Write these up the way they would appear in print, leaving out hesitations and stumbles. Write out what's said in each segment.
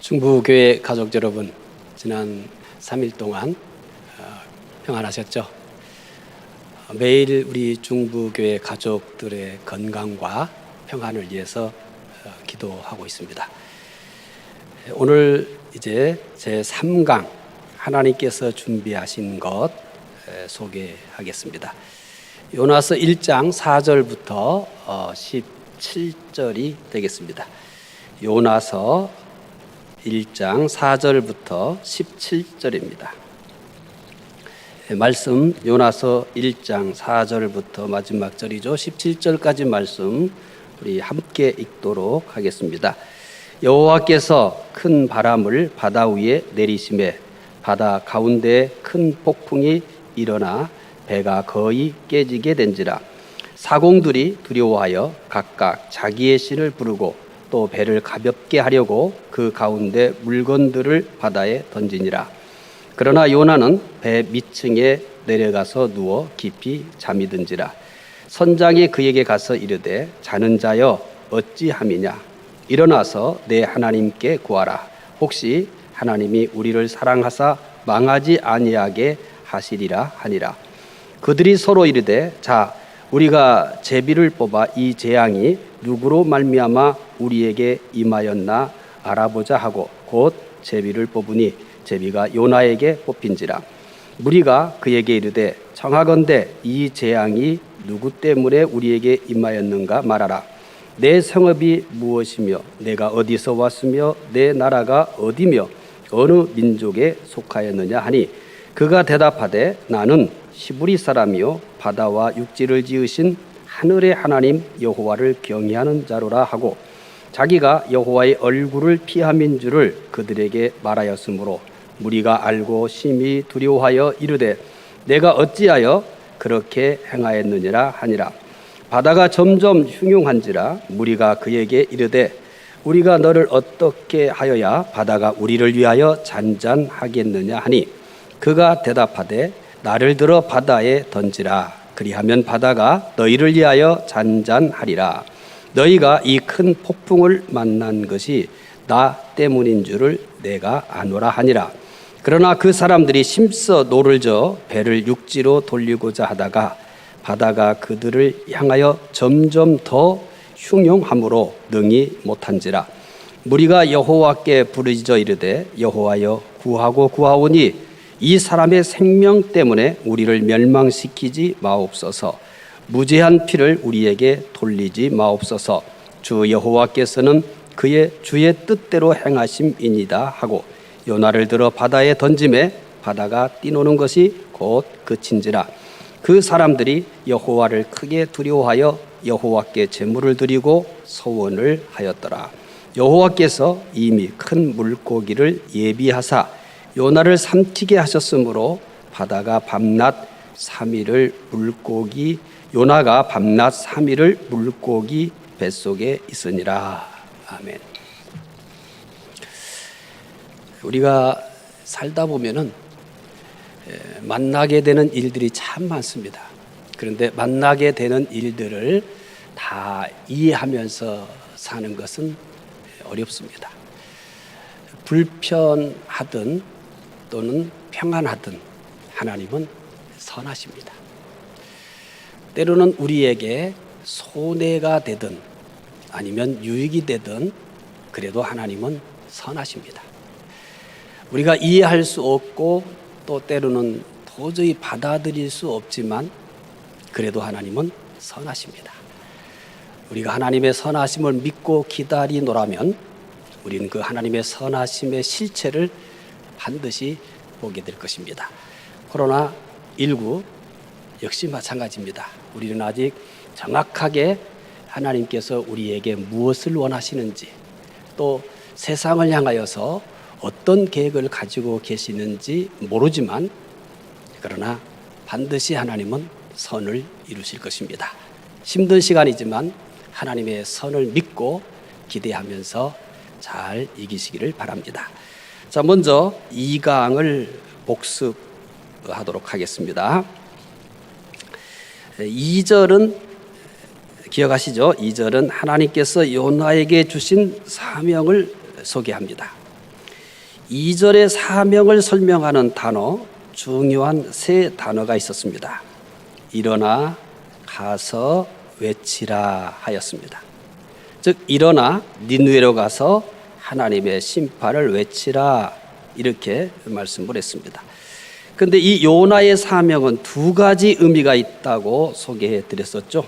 중부교회 가족 여러분, 지난 3일 동안 평안하셨죠? 매일 우리 중부교회 가족들의 건강과 평안을 위해서 기도하고 있습니다. 오늘 이제 제3강 하나님께서 준비하신 것 소개하겠습니다. 요나서 1장 4절부터 17절이 되겠습니다. 요나서 1장 4절부터 17절입니다. 말씀 요나서 1장 4절부터 마지막 절이죠. 17절까지 말씀 우리 함께 읽도록 하겠습니다. 여호와께서 큰 바람을 바다 위에 내리시매 바다 가운데 큰 폭풍이 일어나 배가 거의 깨지게 된지라. 사공들이 두려워하여 각각 자기의 신을 부르고 또 배를 가볍게 하려고 그 가운데 물건들을 바다에 던지니라. 그러나 요나는 배 밑층에 내려가서 누워 깊이 잠이 든지라. 선장이 그에게 가서 이르되 자는 자여 어찌함이냐. 일어나서 내 하나님께 구하라. 혹시 하나님이 우리를 사랑하사 망하지 아니하게 하시리라 하니라. 그들이 서로 이르되 자 우리가 제비를 뽑아 이 재앙이 누구로 말미암아 우리에게 임하였나 알아보자 하고 곧 제비를 뽑으니 제비가 요나에게 뽑힌지라. 무리가 그에게 이르되 청하건대 이 재앙이 누구 때문에 우리에게 임하였는가 말하라. 내 성읍이 무엇이며 내가 어디서 왔으며 내 나라가 어디며 어느 민족에 속하였느냐 하니 그가 대답하되 나는 히브리 사람이요 바다와 육지를 지으신 하늘의 하나님 여호와를 경외하는 자로라 하고 자기가 여호와의 얼굴을 피함인 줄을 그들에게 말하였으므로 무리가 알고 심히 두려워하여 이르되 내가 어찌하여 그렇게 행하였느니라 하니라. 바다가 점점 흉흉한지라. 무리가 그에게 이르되 우리가 너를 어떻게 하여야 바다가 우리를 위하여 잔잔하겠느냐 하니 그가 대답하되 나를 들어 바다에 던지라. 그리하면 바다가 너희를 위하여 잔잔하리라. 너희가 이 큰 폭풍을 만난 것이 나 때문인 줄을 내가 아노라 하니라. 그러나 그 사람들이 힘써 노를 저어 배를 육지로 돌리고자 하다가 바다가 그들을 향하여 점점 더 흉흉함으로 능히 못한지라. 무리가 여호와께 부르짖어 이르되 여호와여 구하고 구하오니 이 사람의 생명 때문에 우리를 멸망시키지 마옵소서. 무죄한 피를 우리에게 돌리지 마옵소서. 주 여호와께서는 그의 주의 뜻대로 행하심이니이다 하고 요나를 들어 바다에 던짐에 바다가 뛰노는 것이 곧 그친지라. 그 사람들이 여호와를 크게 두려워하여 여호와께 제물을 드리고 소원을 하였더라. 여호와께서 이미 큰 물고기를 예비하사 요나를 삼키게 하셨으므로 바다가 밤낮 3일을 요나가 밤낮 3일을 물고기 뱃속에 있으니라. 아멘. 우리가 살다 보면은 만나게 되는 일들이 참 많습니다. 그런데 만나게 되는 일들을 다 이해하면서 사는 것은 어렵습니다. 불편하든 또는 평안하든 하나님은 선하십니다. 때로는 우리에게 손해가 되든 아니면 유익이 되든 그래도 하나님은 선하십니다. 우리가 이해할 수 없고 또 때로는 도저히 받아들일 수 없지만 그래도 하나님은 선하십니다. 우리가 하나님의 선하심을 믿고 기다리노라면 우리는 그 하나님의 선하심의 실체를 반드시 보게 될 것입니다. 코로나19 역시 마찬가지입니다. 우리는 아직 정확하게 하나님께서 우리에게 무엇을 원하시는지 또 세상을 향하여서 어떤 계획을 가지고 계시는지 모르지만 그러나 반드시 하나님은 선을 이루실 것입니다. 힘든 시간이지만 하나님의 선을 믿고 기대하면서 잘 이기시기를 바랍니다. 자, 먼저 2강을 복습하도록 하겠습니다. 2절은 기억하시죠? 2절은 하나님께서 요나에게 주신 사명을 소개합니다. 2절의 사명을 설명하는 단어, 중요한 세 단어가 있었습니다. 일어나 가서 외치라 하였습니다. 즉 일어나 니느웨로 가서 하나님의 심판을 외치라 이렇게 말씀을 했습니다. 그런데 이 요나의 사명은 두 가지 의미가 있다고 소개해 드렸었죠.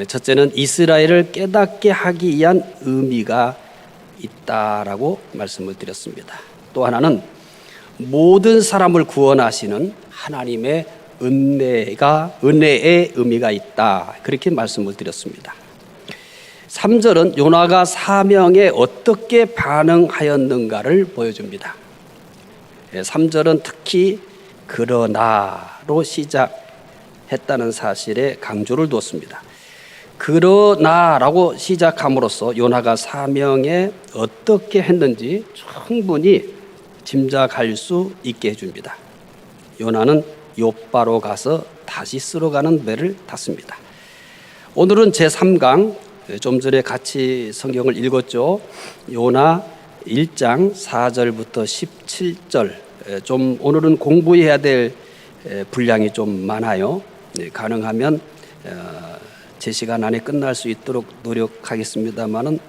첫째는 이스라엘을 깨닫게 하기 위한 의미가 있다라고 말씀을 드렸습니다. 또 하나는 모든 사람을 구원하시는 하나님의 은혜의 의미가 있다. 그렇게 말씀을 드렸습니다. 3절은 요나가 사명에 어떻게 반응하였는가를 보여줍니다. 3절은 특히 그러나로 시작했다는 사실에 강조를 두었습니다. 그러나라고 시작함으로써 요나가 사명에 어떻게 했는지 충분히 짐작할 수 있게 해줍니다. 요나는 욥바로 가서 다시스로 가는 배를 탔습니다. 오늘은 제3강, 좀 전에 같이 성경을 읽었죠. 요나 1장 4절부터 17절, 좀 오늘은 공부해야 될 분량이 좀 많아요. 가능하면 제 시간 안에 끝날 수 있도록 노력하겠습니다만은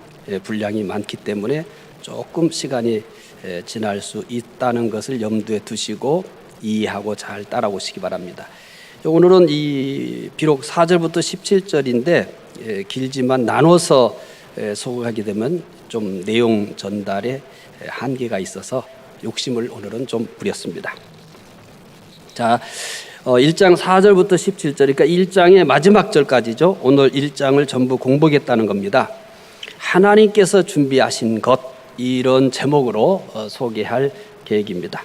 분량이 많기 때문에 조금 시간이 지날 수 있다는 것을 염두에 두시고 이해하고 잘 따라오시기 바랍니다. 오늘은 비록 4절부터 17절인데 길지만 나눠서 소개하게 되면 좀 내용 전달에 한계가 있어서 욕심을 오늘은 좀 부렸습니다. 자, 1장 4절부터 17절, 그러니까 1장의 마지막 절까지죠. 오늘 1장을 전부 공부하겠다는 겁니다. 하나님께서 준비하신 것, 이런 제목으로 소개할 계획입니다.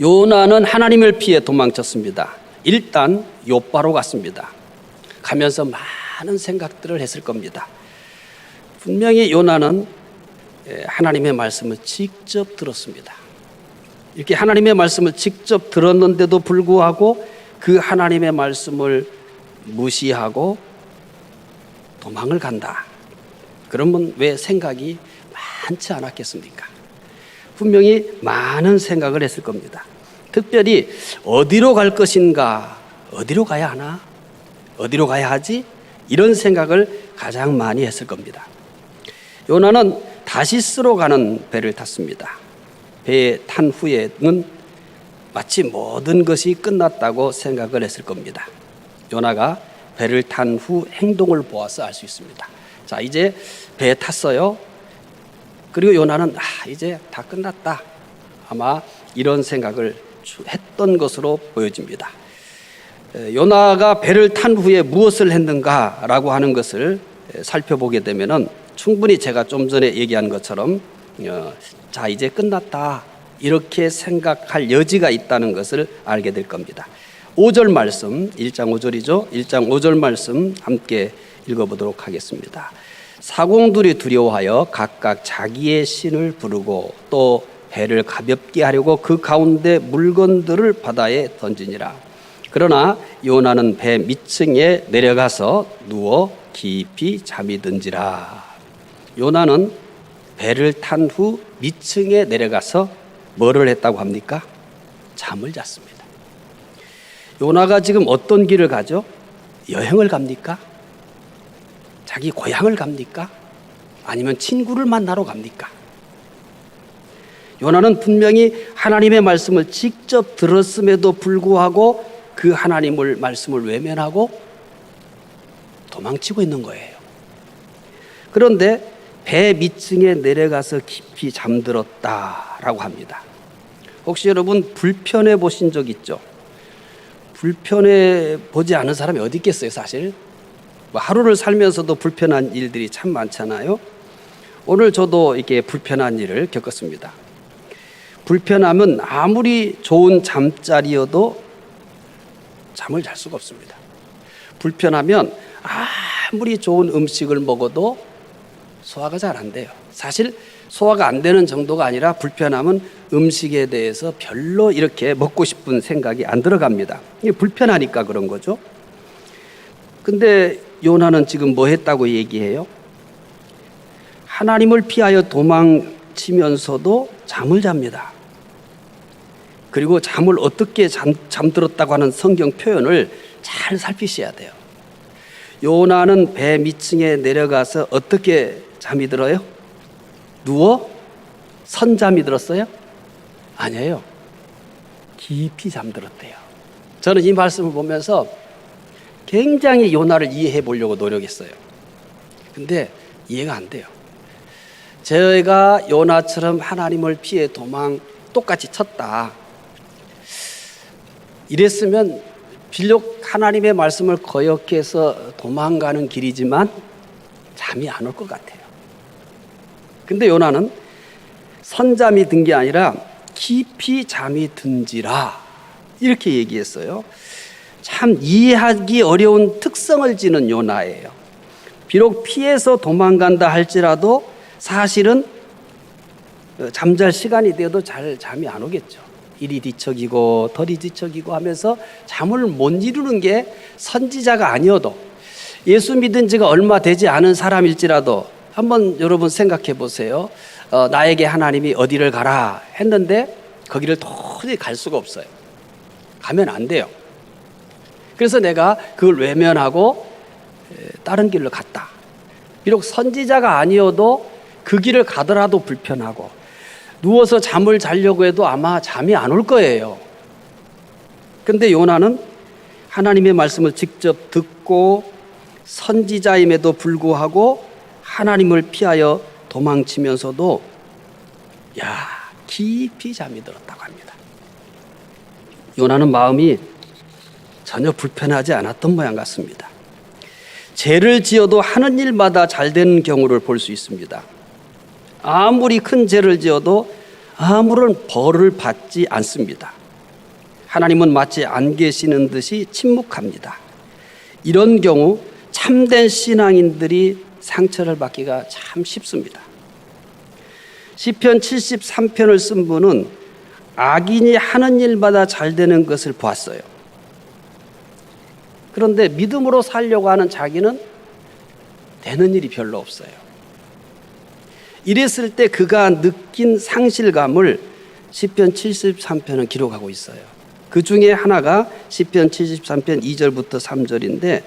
요나는 하나님을 피해 도망쳤습니다. 일단 욥바로 갔습니다. 가면서 많은 생각들을 했을 겁니다. 분명히 요나는 하나님의 말씀을 직접 들었습니다. 이렇게 하나님의 말씀을 직접 들었는데도 불구하고 그 하나님의 말씀을 무시하고 도망을 간다. 그러면 왜 생각이 많지 않았겠습니까? 분명히 많은 생각을 했을 겁니다. 특별히 어디로 갈 것인가, 어디로 가야 하나, 어디로 가야 하지? 이런 생각을 가장 많이 했을 겁니다. 요나는 다시스로 가는 배를 탔습니다. 배에 탄 후에는 마치 모든 것이 끝났다고 생각을 했을 겁니다. 요나가 배를 탄 후 행동을 보아서 알 수 있습니다. 자, 이제 배에 탔어요. 그리고 요나는 이제 다 끝났다. 아마 이런 생각을 했던 것으로 보여집니다. 요나가 배를 탄 후에 무엇을 했는가라고 하는 것을 살펴보게 되면은 충분히 제가 좀 전에 얘기한 것처럼 자, 이제 끝났다. 이렇게 생각할 여지가 있다는 것을 알게 될 겁니다. 5절 말씀, 1장 5절이죠. 1장 5절 말씀 함께 읽어보도록 하겠습니다. 사공들이 두려워하여 각각 자기의 신을 부르고 또 배를 가볍게 하려고 그 가운데 물건들을 바다에 던지니라. 그러나 요나는 배 밑층에 내려가서 누워 깊이 잠이 든지라. 요나는 배를 탄 후 밑층에 내려가서 뭐를 했다고 합니까? 잠을 잤습니다. 요나가 지금 어떤 길을 가죠? 여행을 갑니까? 자기 고향을 갑니까? 아니면 친구를 만나러 갑니까? 요나는 분명히 하나님의 말씀을 직접 들었음에도 불구하고 그 하나님의 말씀을 외면하고 도망치고 있는 거예요. 그런데 배 밑층에 내려가서 깊이 잠들었다라고 합니다. 혹시 여러분 불편해 보신 적 있죠? 불편해 보지 않은 사람이 어디 있겠어요, 사실? 하루를 살면서도 불편한 일들이 참 많잖아요. 오늘 저도 이렇게 불편한 일을 겪었습니다. 불편함은 아무리 좋은 잠자리여도 잠을 잘 수가 없습니다. 불편하면 아무리 좋은 음식을 먹어도 소화가 잘 안 돼요. 사실 소화가 안 되는 정도가 아니라 불편함은 음식에 대해서 별로 이렇게 먹고 싶은 생각이 안 들어갑니다. 이게 불편하니까 그런 거죠. 근데 요나는 지금 뭐 했다고 얘기해요? 하나님을 피하여 도망 도망치면서도 잠을 잡니다. 그리고 잠을 어떻게 잠들었다고 하는 성경 표현을 잘 살피셔야 돼요. 요나는 배 밑층에 내려가서 어떻게 잠이 들어요? 누워 선잠이 들었어요? 아니에요. 깊이 잠들었대요. 저는 이 말씀을 보면서 굉장히 요나를 이해해 보려고 노력했어요. 근데 이해가 안 돼요. 제가 요나처럼 하나님을 피해 도망 똑같이 쳤다. 이랬으면 비록 하나님의 말씀을 거역해서 도망가는 길이지만 잠이 안 올 것 같아요. 근데 요나는 선잠이 든 게 아니라 깊이 잠이 든지라 이렇게 얘기했어요. 참 이해하기 어려운 특성을 지닌 요나예요. 비록 피해서 도망간다 할지라도 사실은 잠잘 시간이 되어도 잘 잠이 안 오겠죠. 이리 뒤척이고 덜이 뒤척이고 하면서 잠을 못 이루는 게 선지자가 아니어도 예수 믿은 지가 얼마 되지 않은 사람일지라도 한번 여러분 생각해 보세요. 나에게 하나님이 어디를 가라 했는데 거기를 도저히 갈 수가 없어요. 가면 안 돼요. 그래서 내가 그걸 외면하고 다른 길로 갔다. 비록 선지자가 아니어도 그 길을 가더라도 불편하고 누워서 잠을 자려고 해도 아마 잠이 안 올 거예요. 근데 요나는 하나님의 말씀을 직접 듣고 선지자임에도 불구하고 하나님을 피하여 도망치면서도 깊이 잠이 들었다고 합니다. 요나는 마음이 전혀 불편하지 않았던 모양 같습니다. 죄를 지어도 하는 일마다 잘 되는 경우를 볼 수 있습니다. 아무리 큰 죄를 지어도 아무런 벌을 받지 않습니다. 하나님은 마치 안 계시는 듯이 침묵합니다. 이런 경우 참된 신앙인들이 상처를 받기가 참 쉽습니다. 시편 73편을 쓴 분은 악인이 하는 일마다 잘 되는 것을 보았어요. 그런데 믿음으로 살려고 하는 자기는 되는 일이 별로 없어요. 이랬을 때 그가 느낀 상실감을 시편 73편은 기록하고 있어요. 그 중에 하나가 시편 73편 2절부터 3절인데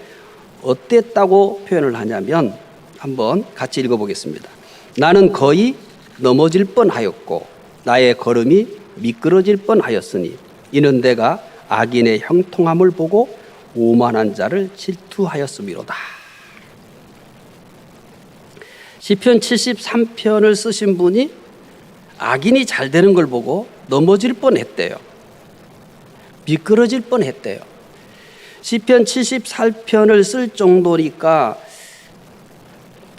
어땠다고 표현을 하냐면 한번 같이 읽어보겠습니다. 나는 거의 넘어질 뻔하였고 나의 걸음이 미끄러질 뻔하였으니 이는 내가 악인의 형통함을 보고 오만한 자를 질투하였음이로다. 시편 73편을 쓰신 분이 악인이 잘 되는 걸 보고 넘어질 뻔했대요. 미끄러질 뻔했대요. 시편 74편을 쓸 정도니까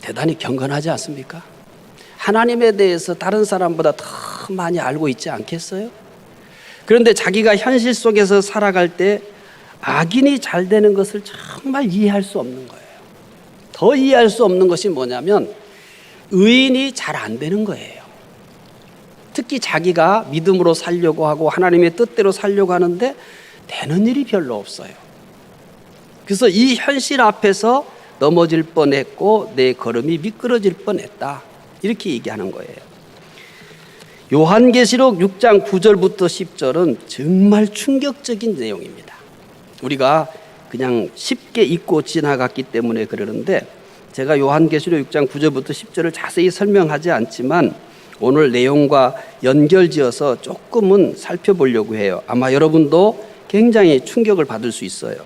대단히 경건하지 않습니까? 하나님에 대해서 다른 사람보다 더 많이 알고 있지 않겠어요? 그런데 자기가 현실 속에서 살아갈 때 악인이 잘 되는 것을 정말 이해할 수 없는 거예요. 더 이해할 수 없는 것이 뭐냐면 의인이 잘 안 되는 거예요. 특히 자기가 믿음으로 살려고 하고 하나님의 뜻대로 살려고 하는데 되는 일이 별로 없어요. 그래서 이 현실 앞에서 넘어질 뻔했고 내 걸음이 미끄러질 뻔했다. 이렇게 얘기하는 거예요. 요한계시록 6장 9절부터 10절은 정말 충격적인 내용입니다. 우리가 그냥 쉽게 잊고 지나갔기 때문에 그러는데 제가 요한계시록 6장 9절부터 10절을 자세히 설명하지 않지만 오늘 내용과 연결지어서 조금은 살펴보려고 해요. 아마 여러분도 굉장히 충격을 받을 수 있어요.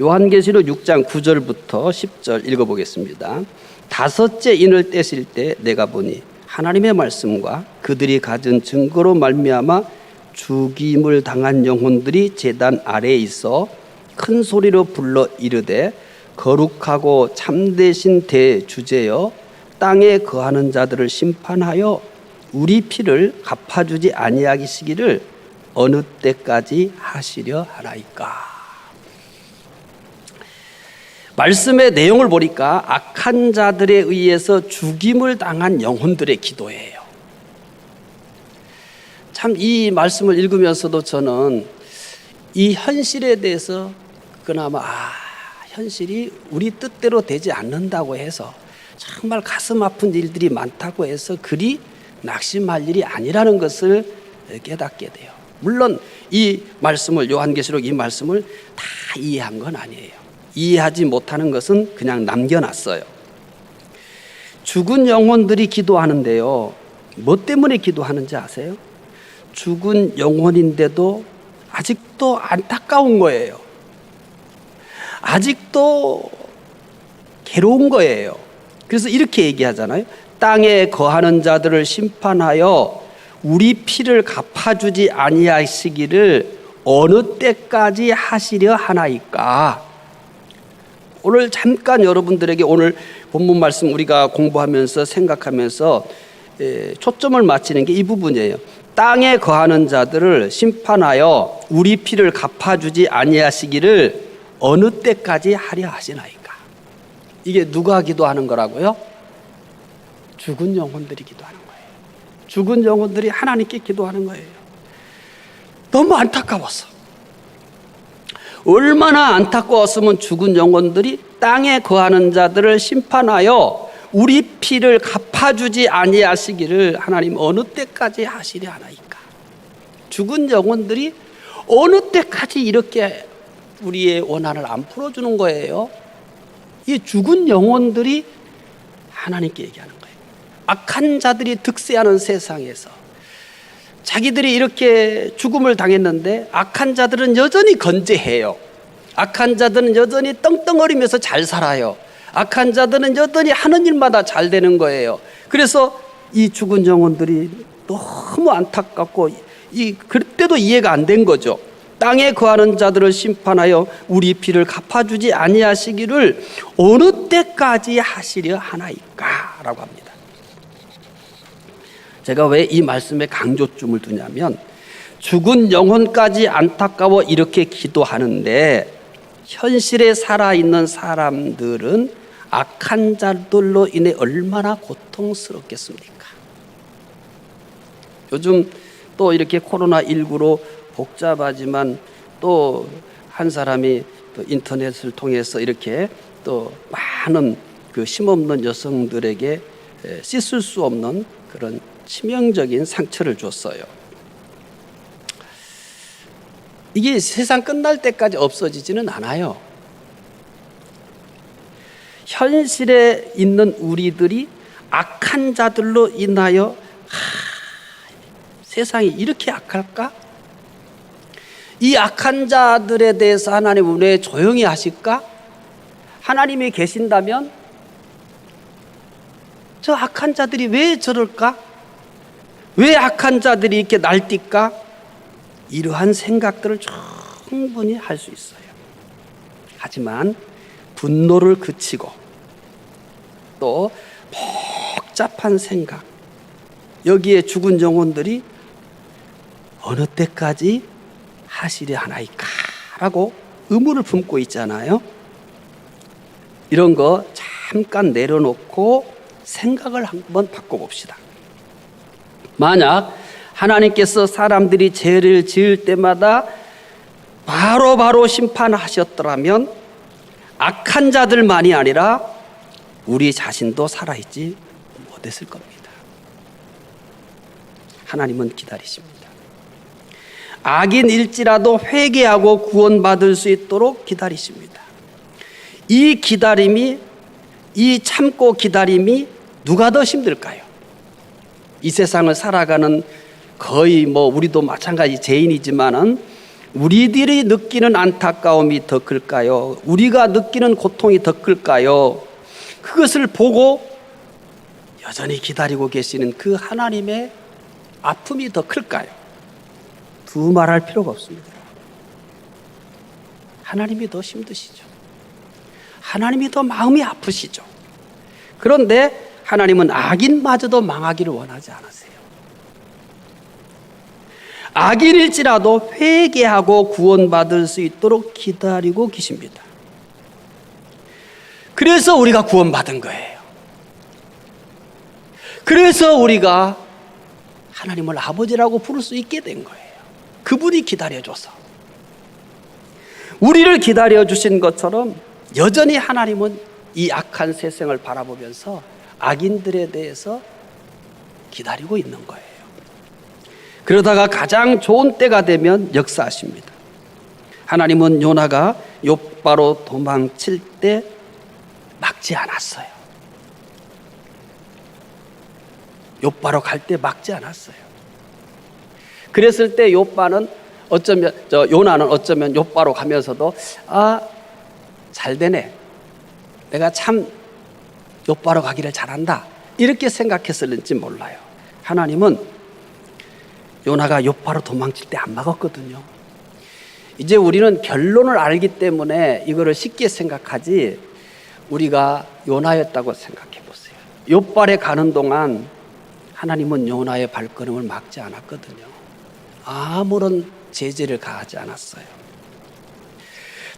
요한계시록 6장 9절부터 10절 읽어보겠습니다. 다섯째 인을 떼실 때 내가 보니 하나님의 말씀과 그들이 가진 증거로 말미암아 죽임을 당한 영혼들이 제단 아래에 있어 큰 소리로 불러 이르되 거룩하고 참되신 대주제여 땅에 거하는 자들을 심판하여 우리 피를 갚아주지 아니하시기를 어느 때까지 하시려 하나이까. 말씀의 내용을 보니까 악한 자들에 의해서 죽임을 당한 영혼들의 기도예요. 참 이 말씀을 읽으면서도 저는 이 현실에 대해서 그나마 현실이 우리 뜻대로 되지 않는다고 해서 정말 가슴 아픈 일들이 많다고 해서 그리 낙심할 일이 아니라는 것을 깨닫게 돼요. 물론 이 말씀을, 요한계시록 이 말씀을 다 이해한 건 아니에요. 이해하지 못하는 것은 그냥 남겨놨어요. 죽은 영혼들이 기도하는데요, 뭐 때문에 기도하는지 아세요? 죽은 영혼인데도 아직도 안타까운 거예요. 아직도 괴로운 거예요. 그래서 이렇게 얘기하잖아요. 땅에 거하는 자들을 심판하여 우리 피를 갚아주지 아니하시기를 어느 때까지 하시려 하나이까. 오늘 잠깐 여러분들에게 오늘 본문 말씀 우리가 공부하면서 생각하면서 초점을 맞추는 게 이 부분이에요. 땅에 거하는 자들을 심판하여 우리 피를 갚아주지 아니하시기를 어느 때까지 하려 하시나이까. 이게 누가 기도하는 거라고요? 죽은 영혼들이 기도하는 거예요. 죽은 영혼들이 하나님께 기도하는 거예요. 너무 안타까웠어. 얼마나 안타까웠으면 죽은 영혼들이 땅에 거하는 자들을 심판하여 우리 피를 갚아주지 아니하시기를 하나님 어느 때까지 하시려 하나이까. 죽은 영혼들이 어느 때까지 이렇게 우리의 원한을 안 풀어주는 거예요. 이 죽은 영혼들이 하나님께 얘기하는 거예요. 악한 자들이 득세하는 세상에서 자기들이 이렇게 죽음을 당했는데 악한 자들은 여전히 건재해요. 악한 자들은 여전히 떵떵거리면서 잘 살아요. 악한 자들은 여전히 하는 일마다 잘 되는 거예요. 그래서 이 죽은 영혼들이 너무 안타깝고 그때도 이해가 안 된 거죠. 땅에 거하는 자들을 심판하여 우리 피를 갚아주지 아니하시기를 어느 때까지 하시려 하나이까 라고 합니다. 제가 왜 이 말씀에 강조점을 두냐면 죽은 영혼까지 안타까워 이렇게 기도하는데 현실에 살아있는 사람들은 악한 자들로 인해 얼마나 고통스럽겠습니까? 요즘 또 이렇게 코로나19로 복잡하지만 또 한 사람이 또 인터넷을 통해서 이렇게 또 많은 그 힘없는 여성들에게 씻을 수 없는 그런 치명적인 상처를 줬어요. 이게 세상 끝날 때까지 없어지지는 않아요. 현실에 있는 우리들이 악한 자들로 인하여 세상이 이렇게 악할까? 이 악한 자들에 대해서 하나님 왜 조용히 하실까? 하나님이 계신다면 저 악한 자들이 왜 저럴까? 왜 악한 자들이 이렇게 날뛸까? 이러한 생각들을 충분히 할 수 있어요. 하지만 분노를 그치고 또 복잡한 생각, 여기에 죽은 영혼들이 어느 때까지 하시려 하나이까? 라고 의문을 품고 있잖아요. 이런 거 잠깐 내려놓고 생각을 한번 바꿔봅시다. 만약 하나님께서 사람들이 죄를 지을 때마다 바로바로 심판하셨더라면 악한 자들만이 아니라 우리 자신도 살아있지 못했을 겁니다. 하나님은 기다리십니다. 악인일지라도 회개하고 구원받을 수 있도록 기다리십니다. 이 기다림이, 이 참고 기다림이 누가 더 힘들까요? 이 세상을 살아가는 거의 우리도 마찬가지 죄인이지만은 우리들이 느끼는 안타까움이 더 클까요? 우리가 느끼는 고통이 더 클까요? 그것을 보고 여전히 기다리고 계시는 그 하나님의 아픔이 더 클까요? 두말할 필요가 없습니다. 하나님이 더 힘드시죠. 하나님이 더 마음이 아프시죠. 그런데 하나님은 악인마저도 망하기를 원하지 않으세요. 악인일지라도 회개하고 구원받을 수 있도록 기다리고 계십니다. 그래서 우리가 구원받은 거예요. 그래서 우리가 하나님을 아버지라고 부를 수 있게 된 거예요. 그분이 기다려줘서. 우리를 기다려주신 것처럼 여전히 하나님은 이 악한 세상을 바라보면서 악인들에 대해서 기다리고 있는 거예요. 그러다가 가장 좋은 때가 되면 역사하십니다. 하나님은 요나가 욥바로 도망칠 때 막지 않았어요. 욥바로 갈 때 막지 않았어요. 그랬을 때 요나는 어쩌면 욥바로 가면서도 잘 되네. 내가 참 욥바로 가기를 잘한다. 이렇게 생각했을지 몰라요. 하나님은 요나가 욥바로 도망칠 때 안 막았거든요. 이제 우리는 결론을 알기 때문에 이거를 쉽게 생각하지, 우리가 요나였다고 생각해 보세요. 욥발에 가는 동안 하나님은 요나의 발걸음을 막지 않았거든요. 아무런 제재를 가하지 않았어요.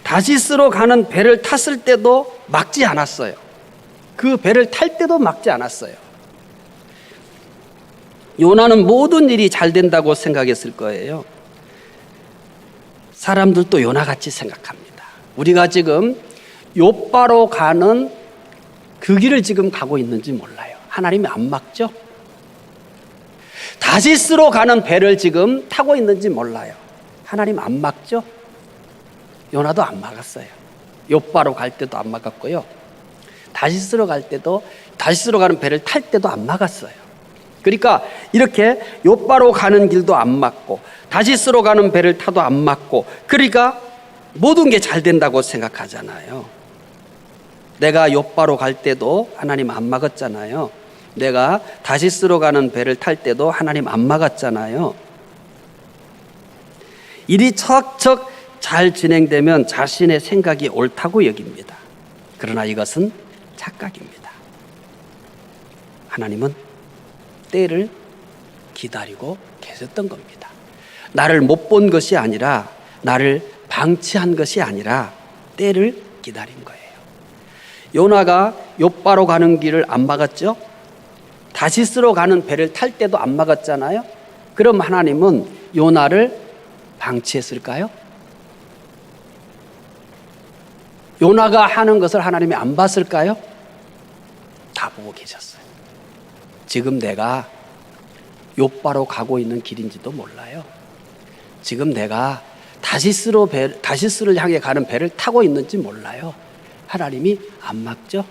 다시스로 가는 배를 탔을 때도 막지 않았어요. 그 배를 탈 때도 막지 않았어요. 요나는 모든 일이 잘 된다고 생각했을 거예요. 사람들도 요나같이 생각합니다. 우리가 지금 욥바로 가는 그 길을 지금 가고 있는지 몰라요. 하나님이 안 막죠? 다시스로 가는 배를 지금 타고 있는지 몰라요. 하나님 안 막죠? 요나도 안 막았어요. 욥바로 갈 때도 안 막았고요. 다시스로 갈 때도, 다시스로 가는 배를 탈 때도 안 막았어요. 그러니까 이렇게 욥바로 가는 길도 안 막고 다시스로 가는 배를 타도 안 막고, 그러니까 모든 게 잘 된다고 생각하잖아요. 내가 욥바로 갈 때도 하나님 안 막았잖아요. 내가 다시스로 가는 배를 탈 때도 하나님 안 막았잖아요. 일이 척척 잘 진행되면 자신의 생각이 옳다고 여깁니다. 그러나 이것은 착각입니다. 하나님은 때를 기다리고 계셨던 겁니다. 나를 못 본 것이 아니라, 나를 방치한 것이 아니라 때를 기다린 거예요. 요나가 욥바로 가는 길을 안 막았죠? 다시스로 가는 배를 탈 때도 안 막았잖아요. 그럼 하나님은 요나를 방치했을까요? 요나가 하는 것을 하나님이 안 봤을까요? 다 보고 계셨어요. 지금 내가 욥바로 가고 있는 길인지도 몰라요. 지금 내가 다시스를 향해 가는 배를 타고 있는지 몰라요. 하나님이 안 막죠?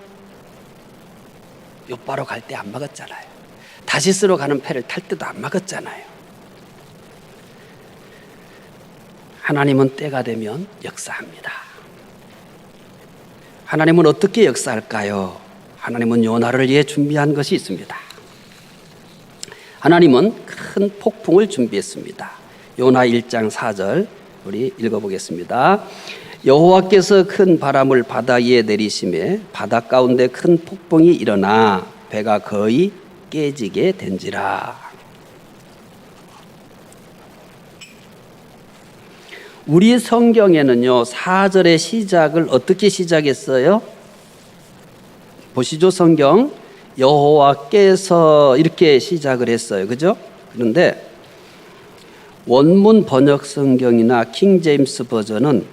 욥바로 갈 때 안 막았잖아요. 다시스로 가는 배를 탈 때도 안 막았잖아요. 하나님은 때가 되면 역사합니다. 하나님은 어떻게 역사할까요? 하나님은 요나를 위해 준비한 것이 있습니다. 하나님은 큰 폭풍을 준비했습니다. 요나 1장 4절 우리 읽어보겠습니다. 여호와께서 큰 바람을 바다 위에 내리심에 바다 가운데 큰 폭풍이 일어나 배가 거의 깨지게 된지라. 우리 성경에는요, 4절의 시작을 어떻게 시작했어요? 보시죠, 성경. 여호와께서 이렇게 시작을 했어요. 그죠? 그런데 원문 번역 성경이나 킹 제임스 버전은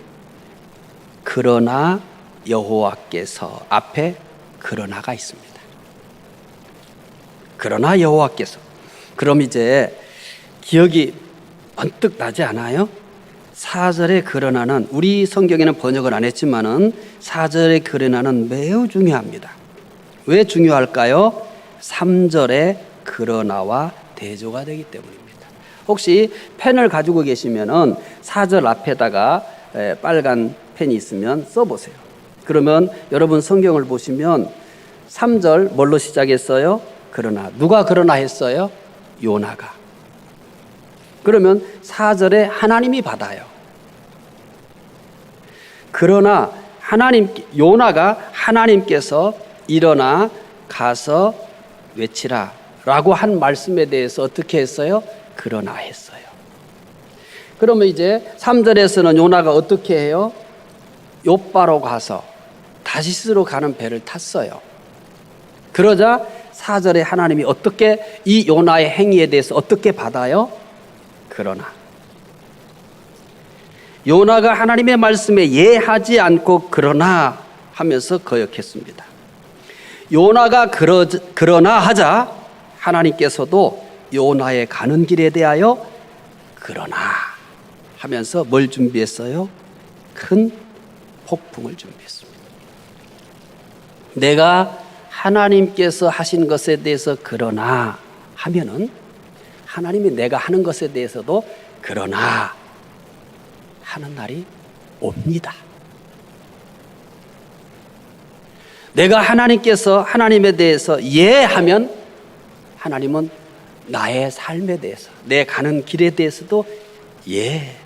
그러나 여호와께서 앞에 그러나가 있습니다. 그러나 여호와께서. 그럼 이제 기억이 번뜩 나지 않아요? 4절의 그러나는, 우리 성경에는 번역을 안 했지만은 4절의 그러나는 매우 중요합니다. 왜 중요할까요? 3절의 그러나와 대조가 되기 때문입니다. 혹시 펜을 가지고 계시면은 4절 앞에다가 빨간 펜이 있으면 써보세요. 그러면 여러분 성경을 보시면 3절 뭘로 시작했어요? 그러나. 누가 그러나 했어요? 요나가. 그러면 4절에 하나님이 받아요. 그러나 요나가 하나님께서 일어나 가서 외치라 라고 한 말씀에 대해서 어떻게 했어요? 그러나 했어요. 그러면 이제 3절에서는 요나가 어떻게 해요? 욥바로 가서 다시스로 가는 배를 탔어요. 그러자 4절에 하나님이 어떻게 이 요나의 행위에 대해서 어떻게 받아요? 그러나. 요나가 하나님의 말씀에 예하지 않고 그러나 하면서 거역했습니다. 요나가 그러나 하자 하나님께서도 요나의 가는 길에 대하여 그러나 하면서 뭘 준비했어요? 큰 폭풍을 준비했습니다. 내가 하나님께서 하신 것에 대해서 그러나 하면은 하나님이 내가 하는 것에 대해서도 그러나 하는 날이 옵니다. 내가 하나님께서 하나님에 대해서 예 하면 하나님은 나의 삶에 대해서 내 가는 길에 대해서도 예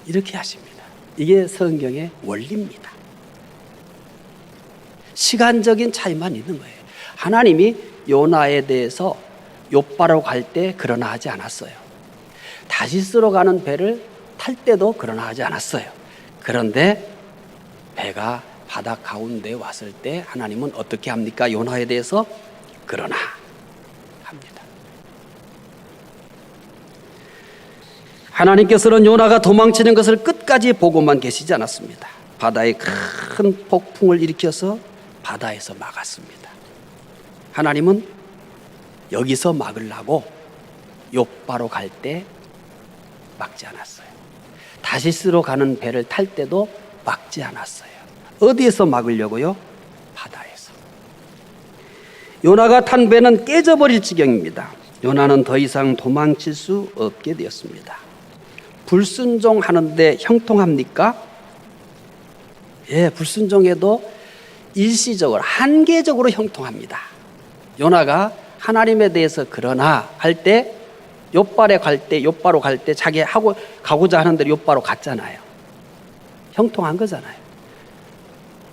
이렇게 하십니다. 이게 성경의 원리입니다. 시간적인 차이만 있는 거예요. 하나님이 요나에 대해서 욥바로 갈 때 그러나 하지 않았어요. 다시스로 가는 배를 탈 때도 그러나 하지 않았어요. 그런데 배가 바다 가운데 왔을 때 하나님은 어떻게 합니까? 요나에 대해서 그러나 합니다. 하나님께서는 요나가 도망치는 것을 끝까지 보고만 계시지 않았습니다. 바다에 큰 폭풍을 일으켜서 바다에서 막았습니다. 하나님은 여기서 막으려고 욥바로 갈 때 막지 않았어요. 다시스로 가는 배를 탈 때도 막지 않았어요. 어디에서 막으려고요? 바다에서. 요나가 탄 배는 깨져버릴 지경입니다. 요나는 더 이상 도망칠 수 없게 되었습니다. 불순종하는데 형통합니까? 예, 불순종해도 일시적으로, 한계적으로 형통합니다. 요나가 하나님에 대해서 그러나 할 때, 욥바로 갈 때 자기 하고 가고자 하는 대로 욥바로 갔잖아요. 형통한 거잖아요.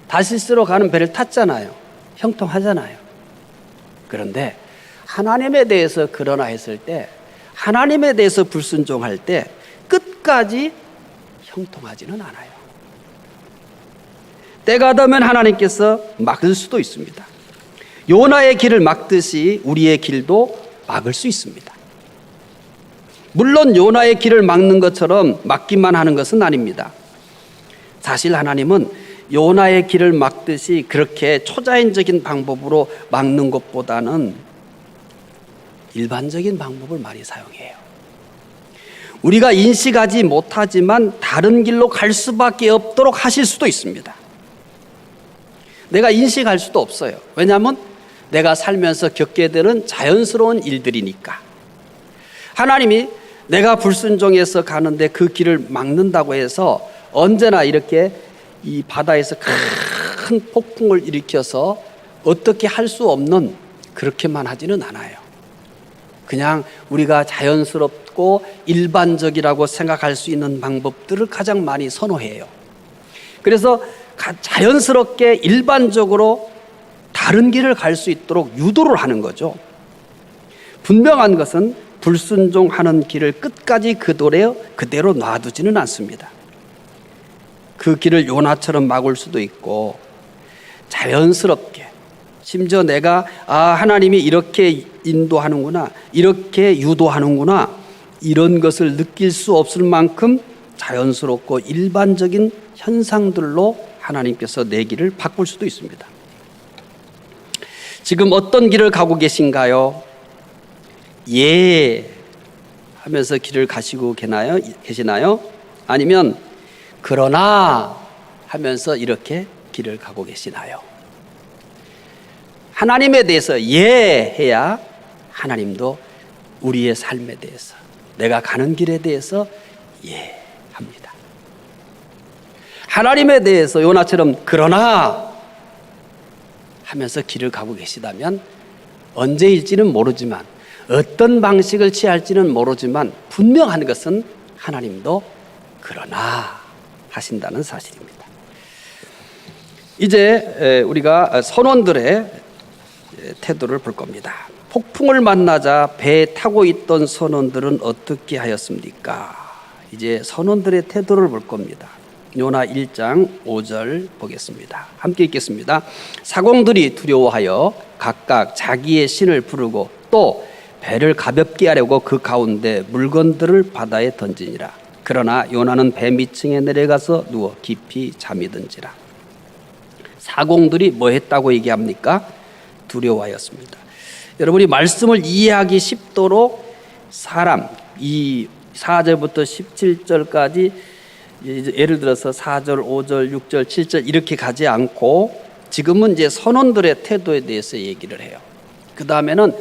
다시스로 가는 배를 탔잖아요. 형통하잖아요. 그런데 하나님에 대해서 그러나 했을 때, 하나님에 대해서 불순종할 때 끝까지 형통하지는 않아요. 때가 되면 하나님께서 막을 수도 있습니다. 요나의 길을 막듯이 우리의 길도 막을 수 있습니다. 물론 요나의 길을 막는 것처럼 막기만 하는 것은 아닙니다. 사실 하나님은 요나의 길을 막듯이 그렇게 초자연적인 방법으로 막는 것보다는 일반적인 방법을 많이 사용해요. 우리가 인식하지 못하지만 다른 길로 갈 수밖에 없도록 하실 수도 있습니다. 내가 인식할 수도 없어요. 왜냐하면 내가 살면서 겪게 되는 자연스러운 일들이니까. 하나님이 내가 불순종해서 가는데 그 길을 막는다고 해서 언제나 이렇게 이 바다에서 큰 폭풍을 일으켜서 어떻게 할 수 없는 그렇게만 하지는 않아요. 그냥 우리가 자연스럽고 일반적이라고 생각할 수 있는 방법들을 가장 많이 선호해요. 그래서 자연스럽게 일반적으로 다른 길을 갈 수 있도록 유도를 하는 거죠. 분명한 것은 불순종하는 길을 끝까지 그대로 놔두지는 않습니다. 그 길을 요나처럼 막을 수도 있고 자연스럽게 심지어 내가 하나님이 이렇게 인도하는구나, 이렇게 유도하는구나, 이런 것을 느낄 수 없을 만큼 자연스럽고 일반적인 현상들로 하나님께서 내 길을 바꿀 수도 있습니다. 지금 어떤 길을 가고 계신가요? 예 하면서 길을 가시고 계시나요? 아니면 그러나 하면서 이렇게 길을 가고 계시나요? 하나님에 대해서 예 해야 하나님도 우리의 삶에 대해서, 내가 가는 길에 대해서 예 합니다. 하나님에 대해서 요나처럼 그러나 하면서 길을 가고 계시다면 언제일지는 모르지만, 어떤 방식을 취할지는 모르지만 분명한 것은 하나님도 그러나 하신다는 사실입니다. 이제 우리가 선원들의 태도를 볼 겁니다. 폭풍을 만나자 배에 타고 있던 선원들은 어떻게 하였습니까? 이제 선원들의 태도를 볼 겁니다. 요나 1장 5절 보겠습니다. 함께 읽겠습니다. 사공들이 두려워하여 각각 자기의 신을 부르고 또 배를 가볍게 하려고 그 가운데 물건들을 바다에 던지니라. 그러나 요나는 배 밑층에 내려가서 누워 깊이 잠이 든지라. 사공들이 뭐 했다고 얘기합니까? 두려워하였습니다. 여러분이 말씀을 이해하기 쉽도록 사람, 이 4절부터 17절까지 예를 들어서 4절, 5절, 6절, 7절 이렇게 가지 않고 지금은 이제 선원들의 태도에 대해서 얘기를 해요. 그 다음에는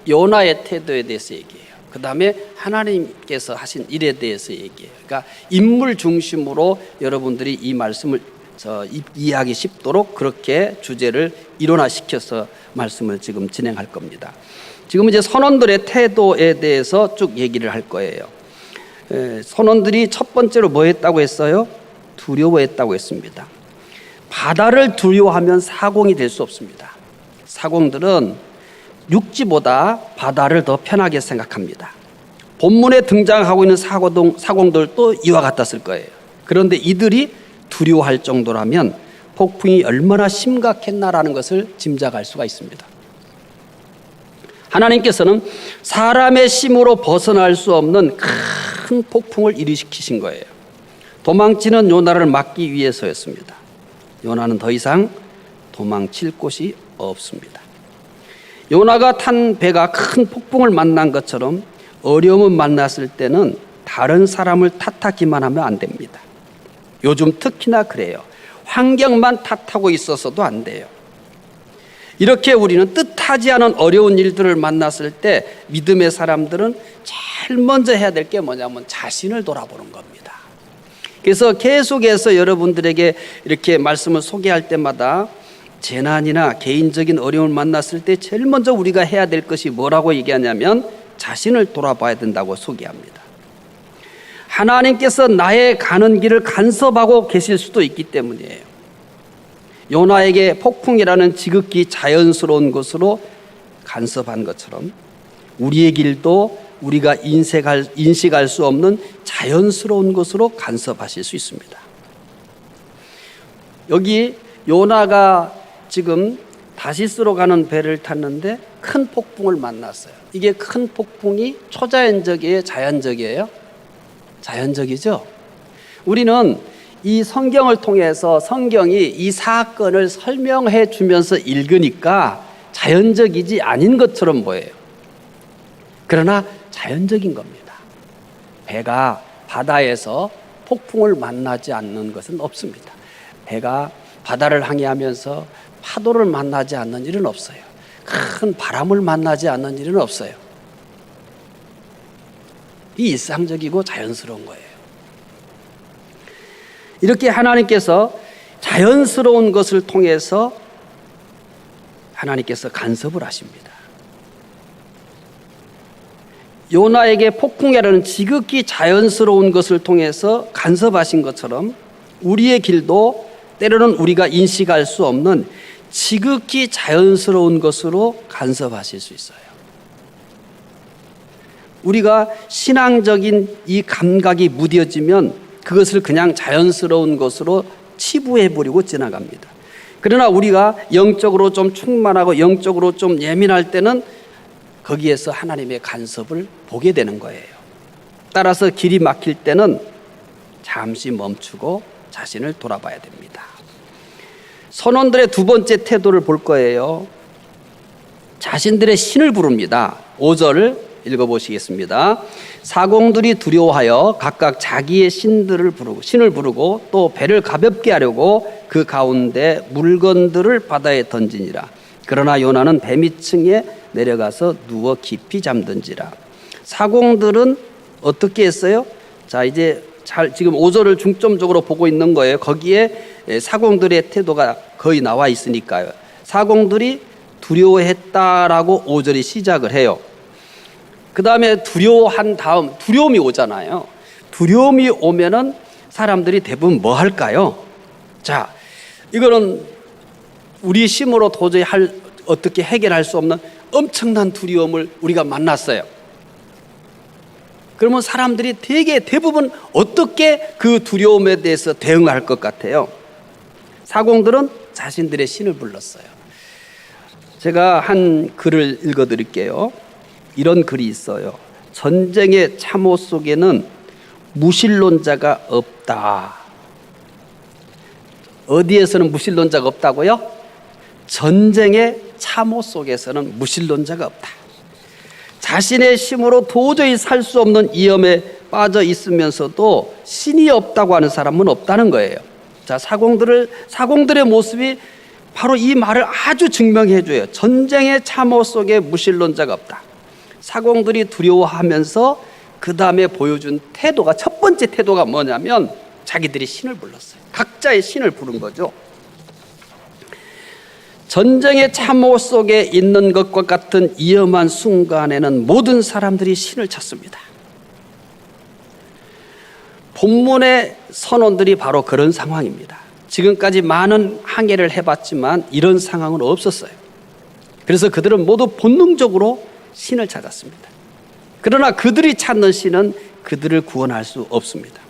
요나의 태도에 대해서 얘기해요. 그 다음에 하나님께서 하신 일에 대해서 얘기해요. 그러니까 인물 중심으로 여러분들이 이 말씀을 이해하기 쉽도록 그렇게 주제를 일원화시켜서 말씀을 지금 진행할 겁니다. 지금 이제 선원들의 태도에 대해서 쭉 얘기를 할 거예요. 선원들이 첫 번째로 뭐 했다고 했어요? 두려워했다고 했습니다. 바다를 두려워하면 사공이 될 수 없습니다. 사공들은 육지보다 바다를 더 편하게 생각합니다. 본문에 등장하고 있는 사공들도 이와 같았을 거예요. 그런데 이들이 두려워할 정도라면 폭풍이 얼마나 심각했나라는 것을 짐작할 수가 있습니다. 하나님께서는 사람의 힘으로 벗어날 수 없는 큰 폭풍을 일으키신 거예요. 도망치는 요나를 막기 위해서였습니다. 요나는 더 이상 도망칠 곳이 없습니다. 요나가 탄 배가 큰 폭풍을 만난 것처럼 어려움을 만났을 때는 다른 사람을 탓하기만 하면 안 됩니다. 요즘 특히나 그래요. 환경만 탓하고 있어서도 안 돼요. 이렇게 우리는 뜻하지 않은 어려운 일들을 만났을 때 믿음의 사람들은 제일 먼저 해야 될 게 뭐냐면 자신을 돌아보는 겁니다. 그래서 계속해서 여러분들에게 이렇게 말씀을 소개할 때마다 재난이나 개인적인 어려움을 만났을 때 제일 먼저 우리가 해야 될 것이 뭐라고 얘기하냐면 자신을 돌아봐야 된다고 소개합니다. 하나님께서 나의 가는 길을 간섭하고 계실 수도 있기 때문이에요. 요나에게 폭풍이라는 지극히 자연스러운 것으로 간섭한 것처럼 우리의 길도 우리가 인식할 수 없는 자연스러운 것으로 간섭하실 수 있습니다. 여기 요나가 지금 다시스로 가는 배를 탔는데 큰 폭풍을 만났어요. 이게 큰 폭풍이 초자연적이에요? 자연적이에요? 자연적이죠? 우리는 이 성경을 통해서 성경이 이 사건을 설명해 주면서 읽으니까 자연적이지 아닌 것처럼 보여요. 그러나 자연적인 겁니다. 배가 바다에서 폭풍을 만나지 않는 것은 없습니다. 배가 바다를 항해하면서 파도를 만나지 않는 일은 없어요. 큰 바람을 만나지 않는 일은 없어요. 이 일상적이고 자연스러운 거예요. 이렇게 하나님께서 자연스러운 것을 통해서 하나님께서 간섭을 하십니다. 요나에게 폭풍이라는 지극히 자연스러운 것을 통해서 간섭하신 것처럼 우리의 길도 때로는 우리가 인식할 수 없는 지극히 자연스러운 것으로 간섭하실 수 있어요. 우리가 신앙적인 이 감각이 무뎌지면 그것을 그냥 자연스러운 것으로 치부해버리고 지나갑니다. 그러나 우리가 영적으로 좀 충만하고 영적으로 좀 예민할 때는 거기에서 하나님의 간섭을 보게 되는 거예요. 따라서 길이 막힐 때는 잠시 멈추고 자신을 돌아봐야 됩니다. 선원들의 두 번째 태도를 볼 거예요. 자신들의 신을 부릅니다. 5절을 읽어보시겠습니다. 사공들이 두려워하여 각각 자기의 신을 부르고 또 배를 가볍게 하려고 그 가운데 물건들을 바다에 던지니라. 그러나 요나는 배 밑층에 내려가서 누워 깊이 잠든지라. 사공들은 어떻게 했어요? 자, 이제 지금 5절을 중점적으로 보고 있는 거예요. 거기에 사공들의 태도가 거의 나와 있으니까요. 사공들이 두려워했다라고 5절이 시작을 해요. 그 다음에 두려워한 다음 두려움이 오잖아요. 두려움이 오면은 사람들이 대부분 뭐 할까요? 자, 이거는 우리 힘으로 도저히 어떻게 해결할 수 없는 엄청난 두려움을 우리가 만났어요. 그러면 사람들이 대부분 어떻게 그 두려움에 대해서 대응할 것 같아요? 사공들은 자신들의 신을 불렀어요. 제가 한 글을 읽어드릴게요. 이런 글이 있어요. 전쟁의 참호 속에는 무신론자가 없다. 어디에서는 무신론자가 없다고요? 전쟁의 참호 속에서는 무신론자가 없다. 자신의 힘으로 도저히 살 수 없는 위험에 빠져 있으면서도 신이 없다고 하는 사람은 없다는 거예요. 자, 사공들의 모습이 바로 이 말을 아주 증명해 줘요. 전쟁의 참호 속에 무신론자가 없다. 사공들이 두려워하면서 그 다음에 보여준 태도가, 첫 번째 태도가 뭐냐면 자기들이 신을 불렀어요. 각자의 신을 부른 거죠. 전쟁의 참호 속에 있는 것과 같은 위험한 순간에는 모든 사람들이 신을 찾습니다. 본문의 선원들이 바로 그런 상황입니다. 지금까지 많은 항해를 해봤지만 이런 상황은 없었어요. 그래서 그들은 모두 본능적으로 신을 찾았습니다. 그러나 그들이 찾는 신은 그들을 구원할 수 없습니다.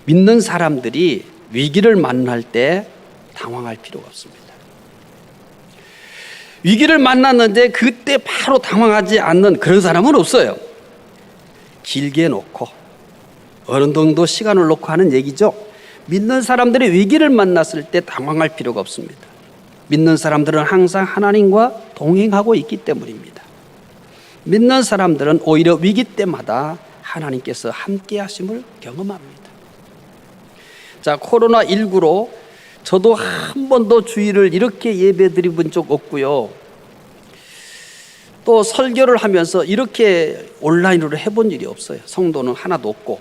믿는 사람들이 위기를 만날 때 당황할 필요가 없습니다. 위기를 만났는데 그때 바로 당황하지 않는 그런 사람은 없어요. 길게 놓고 어느 정도 시간을 놓고 하는 얘기죠. 믿는 사람들이 위기를 만났을 때 당황할 필요가 없습니다. 믿는 사람들은 항상 하나님과 동행하고 있기 때문입니다. 믿는 사람들은 오히려 위기 때마다 하나님께서 함께 하심을 경험합니다. 자, 코로나19로 저도 한 번도 주일을 이렇게 예배 드린 적 없고요. 또 설교를 하면서 이렇게 온라인으로 해본 일이 없어요. 성도는 하나도 없고.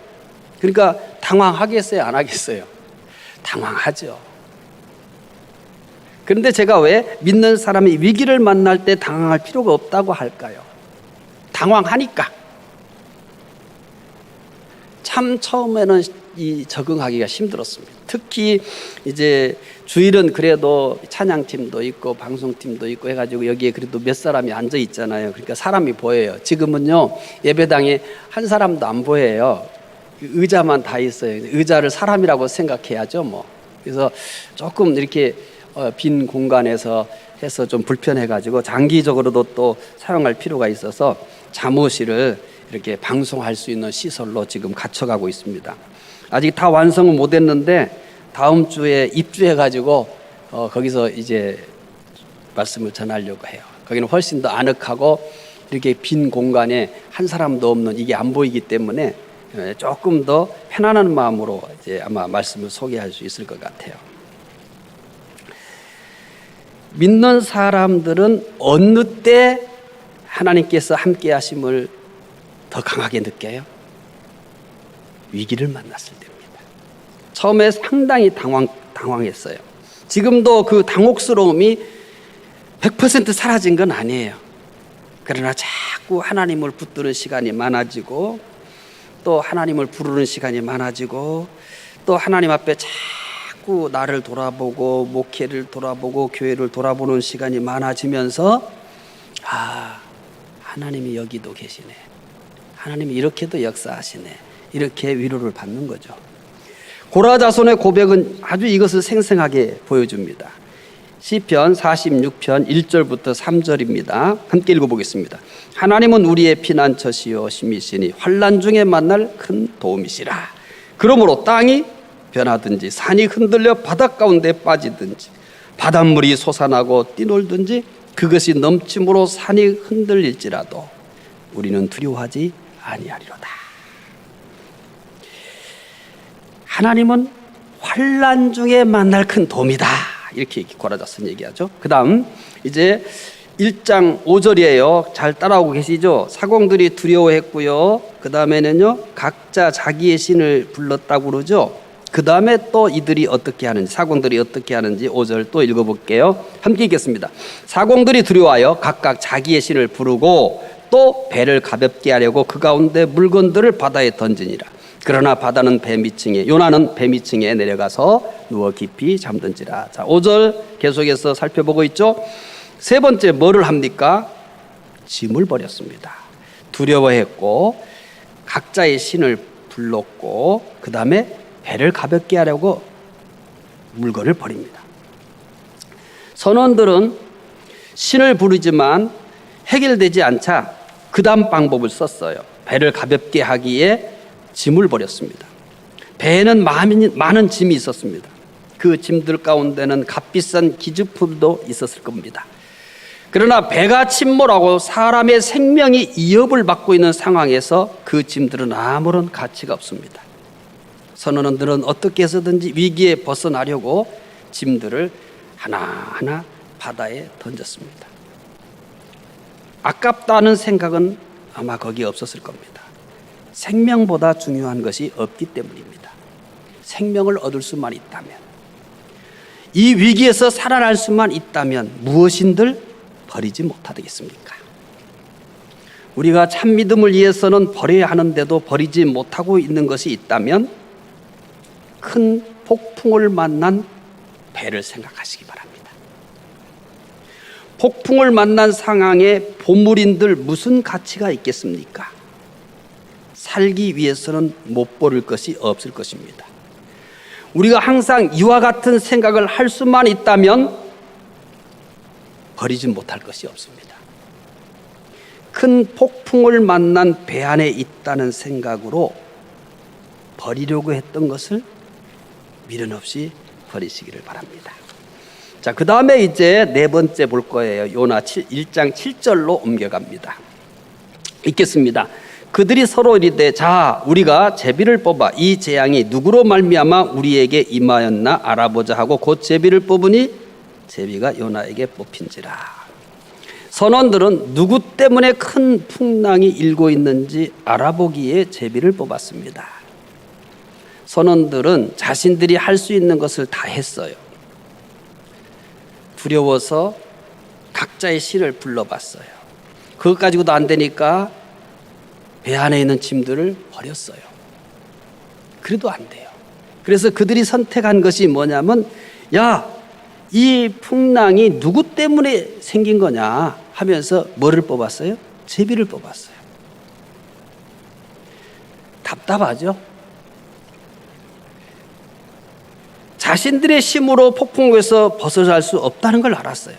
그러니까 당황하겠어요? 안 하겠어요? 당황하죠. 그런데 제가 왜 믿는 사람이 위기를 만날 때 당황할 필요가 없다고 할까요? 당황하니까. 참 처음에는 이 적응하기가 힘들었습니다. 특히 이제 주일은 그래도 찬양팀도 있고 방송팀도 있고 해가지고 여기에 그래도 몇 사람이 앉아 있잖아요. 그러니까 사람이 보여요. 지금은요 예배당에 한 사람도 안 보여요. 의자만 다 있어요. 의자를 사람이라고 생각해야죠 뭐. 그래서 조금 이렇게 빈 공간에서 해서 좀 불편해가지고 장기적으로도 또 사용할 필요가 있어서 잠옷을 이렇게 방송할 수 있는 시설로 지금 갖춰가고 있습니다. 아직 다 완성은 못했는데 다음 주에 입주해가지고 거기서 이제 말씀을 전하려고 해요. 거기는 훨씬 더 아늑하고 이렇게 빈 공간에 한 사람도 없는 이게 안 보이기 때문에 조금 더 편안한 마음으로 이제 아마 말씀을 소개할 수 있을 것 같아요. 믿는 사람들은 어느 때 하나님께서 함께 하심을 더 강하게 느껴요? 위기를 만났을 때입니다. 처음에 상당히 당황했어요. 지금도 그 당혹스러움이 100% 사라진 건 아니에요. 그러나 자꾸 하나님을 붙드는 시간이 많아지고 또 하나님을 부르는 시간이 많아지고 또 하나님 앞에 자꾸 나를 돌아보고 목회를 돌아보고 교회를 돌아보는 시간이 많아지면서 하나님이 여기도 계시네. 하나님이 이렇게도 역사하시네. 이렇게 위로를 받는 거죠. 고라 자손의 고백은 아주 이것을 생생하게 보여줍니다. 시편 46편 1절부터 3절입니다. 함께 읽어보겠습니다. 하나님은 우리의 피난처시요 힘이시니 환난 중에 만날 큰 도움이시라. 그러므로 땅이 변하든지 산이 흔들려 바닷 가운데 빠지든지 바닷물이 솟아나고 뛰놀든지 그것이 넘침으로 산이 흔들릴지라도 우리는 두려워하지 아니하리로다. 하나님은 환난 중에 만날 큰 도움이다. 이렇게 고라자손 얘기하죠. 그 다음 이제 1장 5절이에요. 잘 따라오고 계시죠? 사공들이 두려워했고요. 그 다음에는요 각자 자기의 신을 불렀다고 그러죠. 그 다음에 또 이들이 어떻게 하는지, 사공들이 어떻게 하는지 5절 또 읽어볼게요. 함께 읽겠습니다. 사공들이 두려워하여 각각 자기의 신을 부르고 또 배를 가볍게 하려고 그 가운데 물건들을 바다에 던지니라. 그러나 바다는 배 밑층에, 요나는 배 밑층에 내려가서 누워 깊이 잠든지라. 자, 5절 계속해서 살펴보고 있죠. 세 번째 뭐를 합니까? 짐을 버렸습니다. 두려워했고 각자의 신을 불렀고 그 다음에 배를 가볍게 하려고 물건을 버립니다. 선원들은 신을 부르지만 해결되지 않자 그 다음 방법을 썼어요. 배를 가볍게 하기에 짐을 버렸습니다. 배에는 많은 짐이 있었습니다. 그 짐들 가운데는 값비싼 기증품도 있었을 겁니다. 그러나 배가 침몰하고 사람의 생명이 위협을 받고 있는 상황에서 그 짐들은 아무런 가치가 없습니다. 선원들은 어떻게 해서든지 위기에 벗어나려고 짐들을 하나하나 바다에 던졌습니다. 아깝다는 생각은 아마 거기에 없었을 겁니다. 생명보다 중요한 것이 없기 때문입니다. 생명을 얻을 수만 있다면, 이 위기에서 살아날 수만 있다면 무엇인들 버리지 못하겠습니까? 우리가 참 믿음을 위해서는 버려야 하는데도 버리지 못하고 있는 것이 있다면 큰 폭풍을 만난 배를 생각하시기 바랍니다. 폭풍을 만난 상황에 보물인들 무슨 가치가 있겠습니까? 살기 위해서는 못 버릴 것이 없을 것입니다. 우리가 항상 이와 같은 생각을 할 수만 있다면 버리지 못할 것이 없습니다. 큰 폭풍을 만난 배 안에 있다는 생각으로 버리려고 했던 것을 미련 없이 버리시기를 바랍니다. 자, 그 다음에 이제 네 번째 볼 거예요. 요나 1장 7절로 옮겨갑니다. 읽겠습니다. 그들이 서로 이르되 자 우리가 제비를 뽑아 이 재앙이 누구로 말미암아 우리에게 임하였나 알아보자 하고 곧 제비를 뽑으니 제비가 요나에게 뽑힌지라. 선원들은 누구 때문에 큰 풍랑이 일고 있는지 알아보기에 제비를 뽑았습니다. 선원들은 자신들이 할 수 있는 것을 다 했어요. 두려워서 각자의 신을 불러봤어요. 그것 가지고도 안 되니까 배 안에 있는 짐들을 버렸어요. 그래도 안 돼요. 그래서 그들이 선택한 것이 뭐냐면, 야, 이 풍랑이 누구 때문에 생긴 거냐 하면서 뭐를 뽑았어요? 제비를 뽑았어요. 답답하죠? 자신들의 힘으로 폭풍에서 벗어날 수 없다는 걸 알았어요.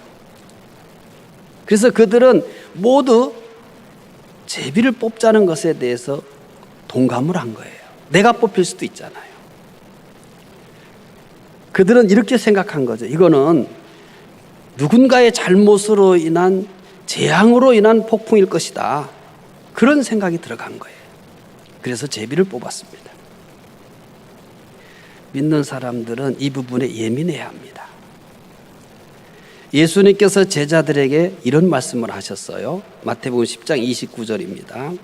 그래서 그들은 모두 제비를 뽑자는 것에 대해서 동감을 한 거예요. 내가 뽑힐 수도 있잖아요. 그들은 이렇게 생각한 거죠. 이거는 누군가의 잘못으로 인한 재앙으로 인한 폭풍일 것이다. 그런 생각이 들어간 거예요. 그래서 제비를 뽑았습니다. 믿는 사람들은 이 부분에 예민해야 합니다. 예수님께서 제자들에게 이런 말씀을 하셨어요. 마태복음 10장 29절입니다.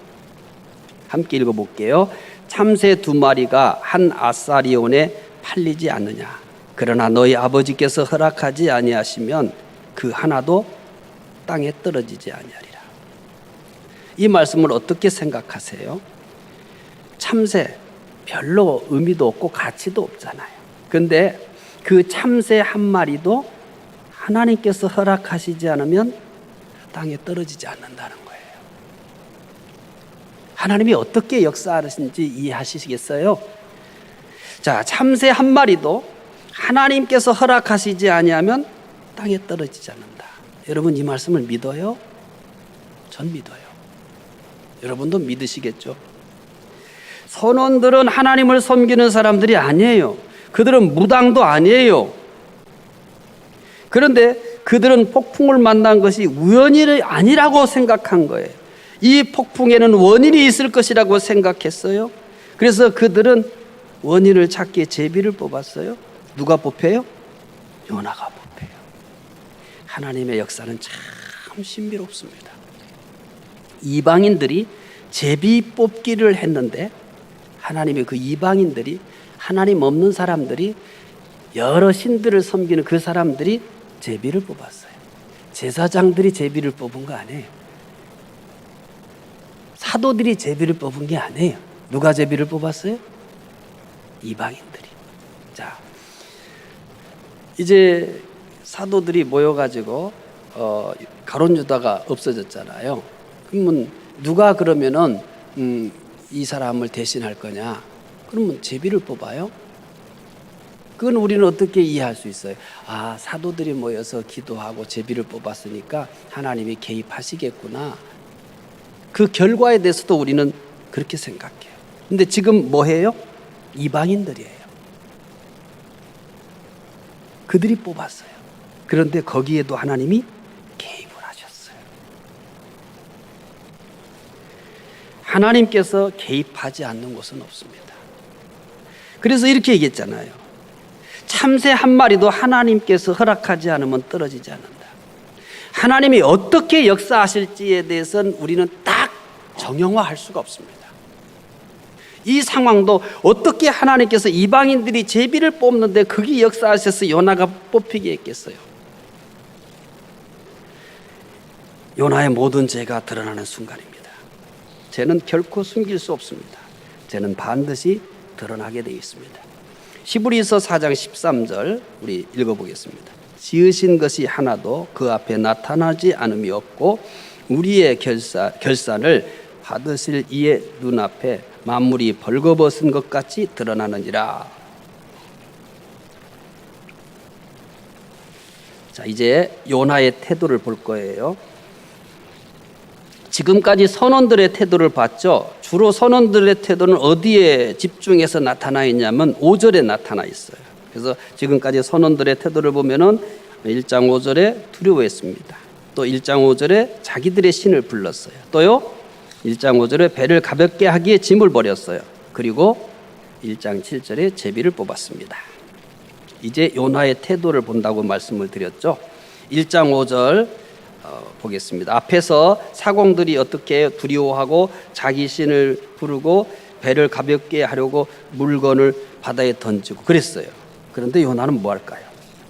함께 읽어볼게요. 참새 2마리가 한 아사리온에 팔리지 않느냐. 그러나 너희 아버지께서 허락하지 아니하시면 그 하나도 땅에 떨어지지 아니하리라. 이 말씀을 어떻게 생각하세요? 참새 별로 의미도 없고 가치도 없잖아요. 그런데 그 참새 한 마리도 하나님께서 허락하시지 않으면 땅에 떨어지지 않는다는 거예요. 하나님이 어떻게 역사하시는지 이해하시겠어요? 자, 참새 한 마리도 하나님께서 허락하시지 아니하면 땅에 떨어지지 않는다. 여러분 이 말씀을 믿어요? 전 믿어요. 여러분도 믿으시겠죠? 선원들은 하나님을 섬기는 사람들이 아니에요. 그들은 무당도 아니에요. 그런데 그들은 폭풍을 만난 것이 우연이 아니라고 생각한 거예요. 이 폭풍에는 원인이 있을 것이라고 생각했어요. 그래서 그들은 원인을 찾기에 제비를 뽑았어요. 누가 뽑혀요? 요나가 뽑혀요. 하나님의 역사는 참 신비롭습니다. 이방인들이 제비 뽑기를 했는데 하나님의 그 이방인들이, 하나님 없는 사람들이, 여러 신들을 섬기는 그 사람들이 제비를 뽑았어요. 제사장들이 제비를 뽑은 거 아니에요. 사도들이 제비를 뽑은 게 아니에요. 누가 제비를 뽑았어요? 이방인들이. 자, 이제 사도들이 모여가지고 가룟 유다가 없어졌잖아요. 그러면 누가 그러면은 이 사람을 대신할 거냐? 그러면 제비를 뽑아요? 그건 우리는 어떻게 이해할 수 있어요? 아, 사도들이 모여서 기도하고 제비를 뽑았으니까 하나님이 개입하시겠구나. 그 결과에 대해서도 우리는 그렇게 생각해요. 근데 지금 뭐 해요? 이방인들이에요. 그들이 뽑았어요. 그런데 거기에도 하나님이 개입을 하셨어요. 하나님께서 개입하지 않는 곳은 없습니다. 그래서 이렇게 얘기했잖아요. 참새 한 마리도 하나님께서 허락하지 않으면 떨어지지 않는다. 하나님이 어떻게 역사하실지에 대해서는 우리는 딱 정형화할 수가 없습니다. 이 상황도 어떻게 하나님께서 이방인들이 제비를 뽑는데 거기 역사하셔서 요나가 뽑히게 했겠어요? 요나의 모든 죄가 드러나는 순간입니다. 죄는 결코 숨길 수 없습니다. 죄는 반드시 드러나게 되어 있습니다. 히브리서 4장 13절 우리 읽어보겠습니다. 지으신 것이 하나도 그 앞에 나타나지 않음이 없고 우리의 결산을 받으실 이의 눈앞에 만물이 벌거벗은 것 같이 드러나느니라. 자, 이제 요나의 태도를 볼 거예요. 지금까지 선원들의 태도를 봤죠. 주로 선원들의 태도는 어디에 집중해서 나타나 있냐면 5절에 나타나 있어요. 그래서 지금까지 선원들의 태도를 보면은 1장 5절에 두려워했습니다. 또 1장 5절에 자기들의 신을 불렀어요. 또요 1장 5절에 배를 가볍게 하기에 짐을 버렸어요. 그리고 1장 7절에 제비를 뽑았습니다. 이제 요나의 태도를 본다고 말씀을 드렸죠. 1장 5절 보겠습니다. 앞에서 사공들이 어떻게 두려워하고 자기 신을 부르고 배를 가볍게 하려고 물건을 바다에 던지고 그랬어요. 그런데 요나는 뭐 할까요?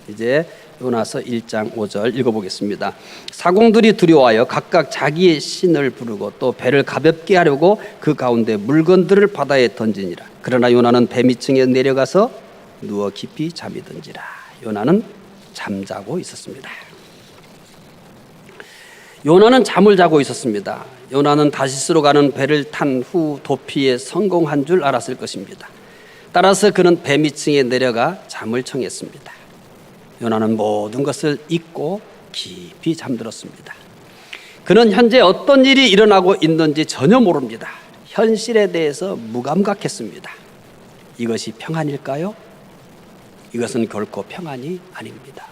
이제 요나서 1장 5절 읽어보겠습니다. 사공들이 두려워하여 각각 자기의 신을 부르고 또 배를 가볍게 하려고 그 가운데 물건들을 바다에 던지니라. 그러나 요나는 배 밑층에 내려가서 누워 깊이 잠이 든지라. 요나는 잠자고 있었습니다. 요나는 잠을 자고 있었습니다. 요나는 다시스로 가는 배를 탄 후 도피에 성공한 줄 알았을 것입니다. 따라서 그는 배 밑층에 내려가 잠을 청했습니다. 요나는 모든 것을 잊고 깊이 잠들었습니다. 그는 현재 어떤 일이 일어나고 있는지 전혀 모릅니다. 현실에 대해서 무감각했습니다. 이것이 평안일까요? 이것은 결코 평안이 아닙니다.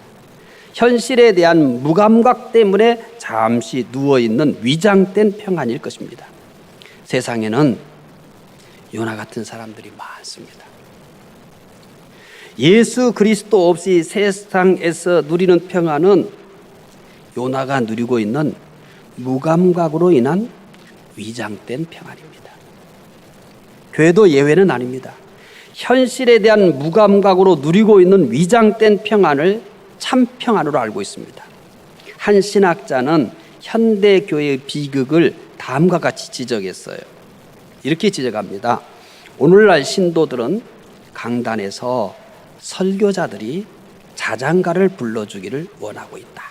현실에 대한 무감각 때문에 잠시 누워있는 위장된 평안일 것입니다. 세상에는 요나 같은 사람들이 많습니다. 예수 그리스도 없이 세상에서 누리는 평안은 요나가 누리고 있는 무감각으로 인한 위장된 평안입니다. 교회도 예외는 아닙니다. 현실에 대한 무감각으로 누리고 있는 위장된 평안을 참 평안으로 알고 있습니다. 한 신학자는 현대 교회의 비극을 다음과 같이 지적했어요. 이렇게 지적합니다. 오늘날 신도들은 강단에서 설교자들이 자장가를 불러주기를 원하고 있다.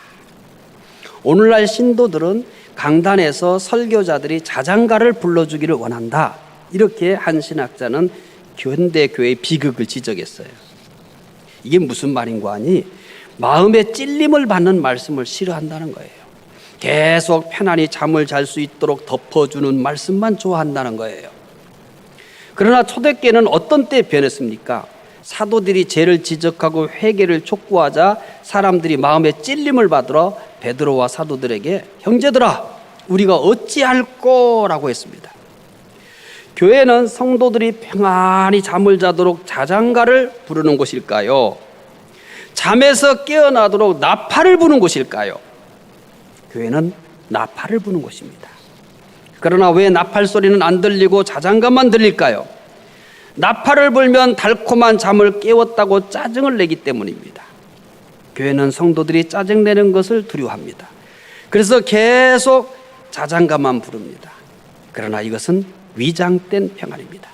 오늘날 신도들은 강단에서 설교자들이 자장가를 불러주기를 원한다. 이렇게 한 신학자는 현대 교회의 비극을 지적했어요. 이게 무슨 말인고 하니 마음에 찔림을 받는 말씀을 싫어한다는 거예요. 계속 편안히 잠을 잘 수 있도록 덮어주는 말씀만 좋아한다는 거예요. 그러나 초대교회는 어떤 때 변했습니까? 사도들이 죄를 지적하고 회개를 촉구하자 사람들이 마음에 찔림을 받으러 베드로와 사도들에게 형제들아 우리가 어찌할꼬라고 했습니다. 교회는 성도들이 평안히 잠을 자도록 자장가를 부르는 곳일까요? 잠에서 깨어나도록 나팔을 부는 곳일까요? 교회는 나팔을 부는 곳입니다. 그러나 왜 나팔 소리는 안 들리고 자장가만 들릴까요? 나팔을 불면 달콤한 잠을 깨웠다고 짜증을 내기 때문입니다. 교회는 성도들이 짜증내는 것을 두려워합니다. 그래서 계속 자장가만 부릅니다. 그러나 이것은 위장된 평안입니다.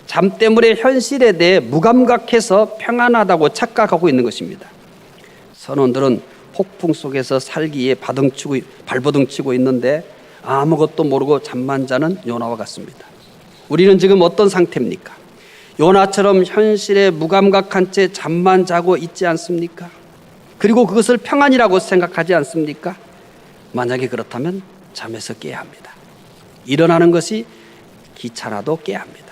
잠 때문에 현실에 대해 무감각해서 평안하다고 착각하고 있는 것입니다. 선원들은 폭풍 속에서 살기에 발버둥치고 있는데 아무것도 모르고 잠만 자는 요나와 같습니다. 우리는 지금 어떤 상태입니까? 요나처럼 현실에 무감각한 채 잠만 자고 있지 않습니까? 그리고 그것을 평안이라고 생각하지 않습니까? 만약에 그렇다면 잠에서 깨야 합니다. 일어나는 것이 귀찮아도 깨야 합니다.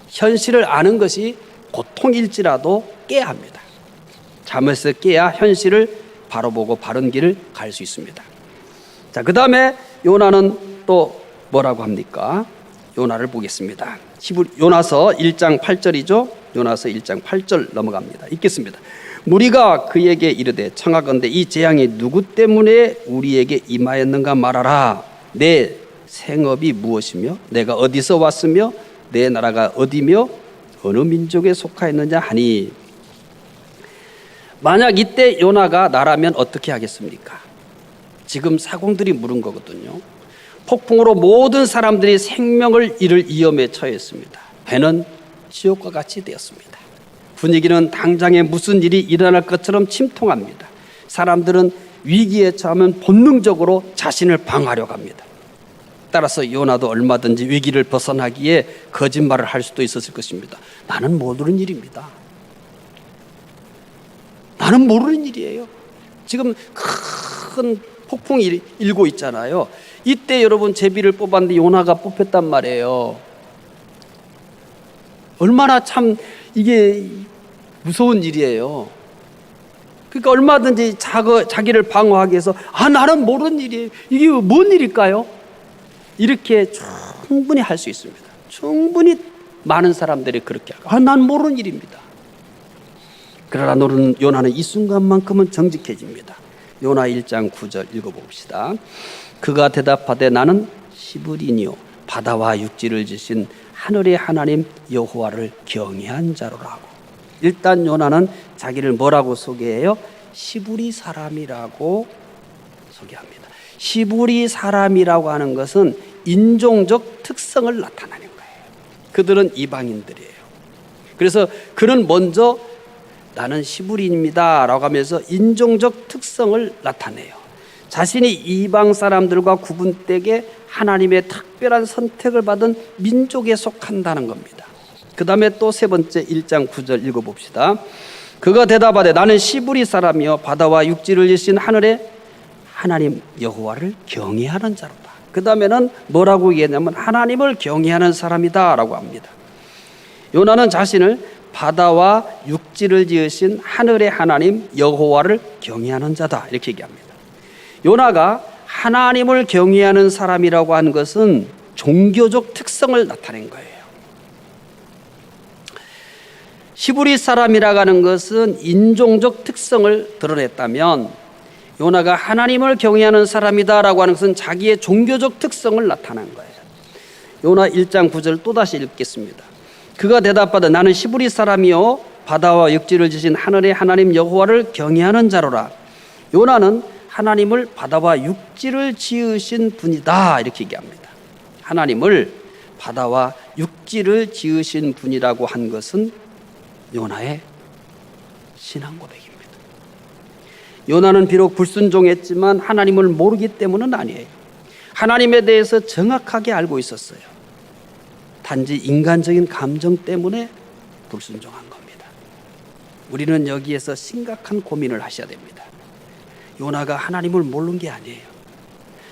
현실을 아는 것이 고통일지라도 깨야 합니다. 잠에서 깨야 현실을 바로 보고 바른 길을 갈 수 있습니다. 자, 그 다음에 요나는 또 뭐라고 합니까? 요나를 보겠습니다. 요나서 1장 8절이죠. 요나서 1장 8절 넘어갑니다. 읽겠습니다. 무리가 그에게 이르되 청하건대 이 재앙이 누구 때문에 우리에게 임하였는가 말하라. 내 생업이 무엇이며 내가 어디서 왔으며 내 나라가 어디며 어느 민족에 속하였느냐 하니, 만약 이때 요나가 나라면 어떻게 하겠습니까? 지금 사공들이 물은 거거든요. 폭풍으로 모든 사람들이 생명을 잃을 위험에 처했습니다. 배는 지옥과 같이 되었습니다. 분위기는 당장에 무슨 일이 일어날 것처럼 침통합니다. 사람들은 위기에 처하면 본능적으로 자신을 방어하려고 합니다. 따라서 요나도 얼마든지 위기를 벗어나기에 거짓말을 할 수도 있었을 것입니다. 나는 모르는 일입니다. 나는 모르는 일이에요. 지금 큰 폭풍이 일고 있잖아요. 이때 여러분 제비를 뽑았는데 요나가 뽑혔단 말이에요. 얼마나 참 이게 무서운 일이에요. 그러니까 얼마든지 자기를 방어하기 위해서 나는 모르는 일이에요. 이게 뭔 일일까요? 이렇게 충분히 할 수 있습니다. 충분히 많은 사람들이 그렇게 하고 난 모르는 일입니다. 그러나 요나는 이 순간만큼은 정직해집니다. 요나 1장 9절 읽어봅시다. 그가 대답하되 나는 시브리니요 바다와 육지를 지신 하늘의 하나님 여호와를 경외한 자로라고. 일단 요나는 자기를 뭐라고 소개해요? 시브리 사람이라고 소개합니다. 시브리 사람이라고 하는 것은 인종적 특성을 나타내는 거예요. 그들은 이방인들이에요. 그래서 그는 먼저 나는 시브리입니다 라고 하면서 인종적 특성을 나타내요. 자신이 이방 사람들과 구분되게 하나님의 특별한 선택을 받은 민족에 속한다는 겁니다. 그 다음에 또 세 번째 1장 9절 읽어봅시다. 그가 대답하되 나는 시브리 사람이요 바다와 육지를 지신 하늘의 하나님 여호와를 경외하는 자로다. 그 다음에는 뭐라고 얘기했냐면 하나님을 경외하는 사람이다 라고 합니다. 요나는 자신을 바다와 육지를 지으신 하늘의 하나님 여호와를 경외하는 자다 이렇게 얘기합니다. 요나가 하나님을 경외하는 사람이라고 하는 것은 종교적 특성을 나타낸 거예요. 시브리 사람이라고 하는 것은 인종적 특성을 드러냈다면 요나가 하나님을 경외하는 사람이다라고 하는 것은 자기의 종교적 특성을 나타낸 거예요. 요나 1장 9절 또다시 읽겠습니다. 그가 대답하되 나는 시브리 사람이요 바다와 육지를 지신 하늘의 하나님 여호와를 경외하는 자로라. 요나는 하나님을 바다와 육지를 지으신 분이다 이렇게 얘기합니다. 하나님을 바다와 육지를 지으신 분이라고 한 것은 요나의 신앙 고백입니다. 요나는 비록 불순종했지만 하나님을 모르기 때문은 아니에요. 하나님에 대해서 정확하게 알고 있었어요. 단지 인간적인 감정 때문에 불순종한 겁니다. 우리는 여기에서 심각한 고민을 하셔야 됩니다. 요나가 하나님을 모르는 게 아니에요.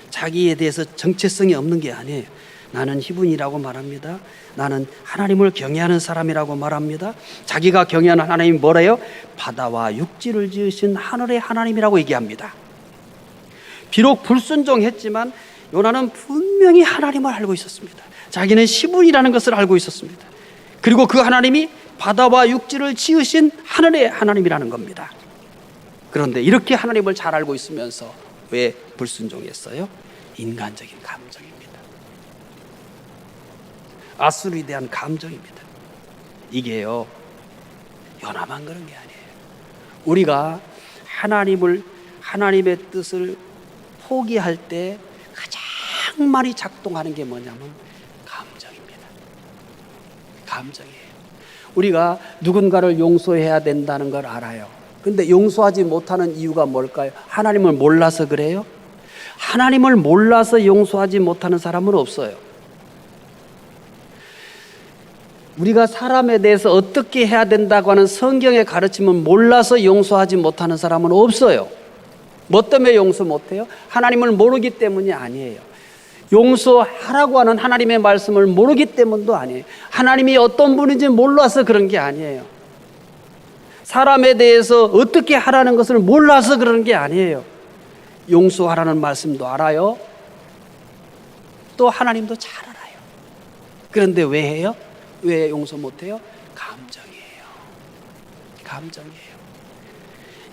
자기에 대해서 정체성이 없는 게 아니에요. 나는 히브리라고 말합니다. 나는 하나님을 경외하는 사람이라고 말합니다. 자기가 경외하는 하나님이 뭐래요? 바다와 육지를 지으신 하늘의 하나님이라고 얘기합니다. 비록 불순종했지만 요나는 분명히 하나님을 알고 있었습니다. 자기는 시분이라는 것을 알고 있었습니다. 그리고 그 하나님이 바다와 육지를 지으신 하늘의 하나님이라는 겁니다. 그런데 이렇게 하나님을 잘 알고 있으면서 왜 불순종했어요? 인간적인 감정입니다. 아수르에 대한 감정입니다. 이게요 요나만 그런 게 아니에요. 우리가 하나님의 뜻을 포기할 때 가장 많이 작동하는 게 뭐냐면 감정입니다. 감정이에요. 우리가 누군가를 용서해야 된다는 걸 알아요. 근데 용서하지 못하는 이유가 뭘까요? 하나님을 몰라서 그래요? 하나님을 몰라서 용서하지 못하는 사람은 없어요. 우리가 사람에 대해서 어떻게 해야 된다고 하는 성경의 가르침을 몰라서 용서하지 못하는 사람은 없어요. 뭐 때문에 용서 못해요? 하나님을 모르기 때문이 아니에요. 용서하라고 하는 하나님의 말씀을 모르기 때문도 아니에요. 하나님이 어떤 분인지 몰라서 그런 게 아니에요. 사람에 대해서 어떻게 하라는 것을 몰라서 그러는 게 아니에요. 용서하라는 말씀도 알아요. 또 하나님도 잘 알아요. 그런데 왜 해요? 왜 용서 못해요? 감정이에요. 감정이에요.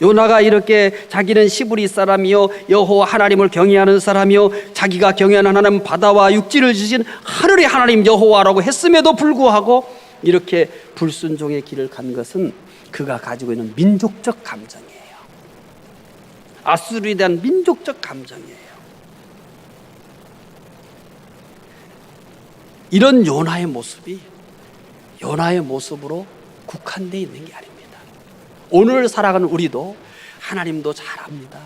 요나가 이렇게 자기는 시브리 사람이요 여호와 하나님을 경외하는 사람이요 자기가 경외하는 하나님 바다와 육지를 지신 하늘의 하나님 여호와라고 했음에도 불구하고 이렇게 불순종의 길을 간 것은 그가 가지고 있는 민족적 감정이에요. 아수르에 대한 민족적 감정이에요. 이런 요나의 모습이 요나의 모습으로 국한되어 있는 게 아닙니다. 오늘 살아가는 우리도 하나님도 잘합니다.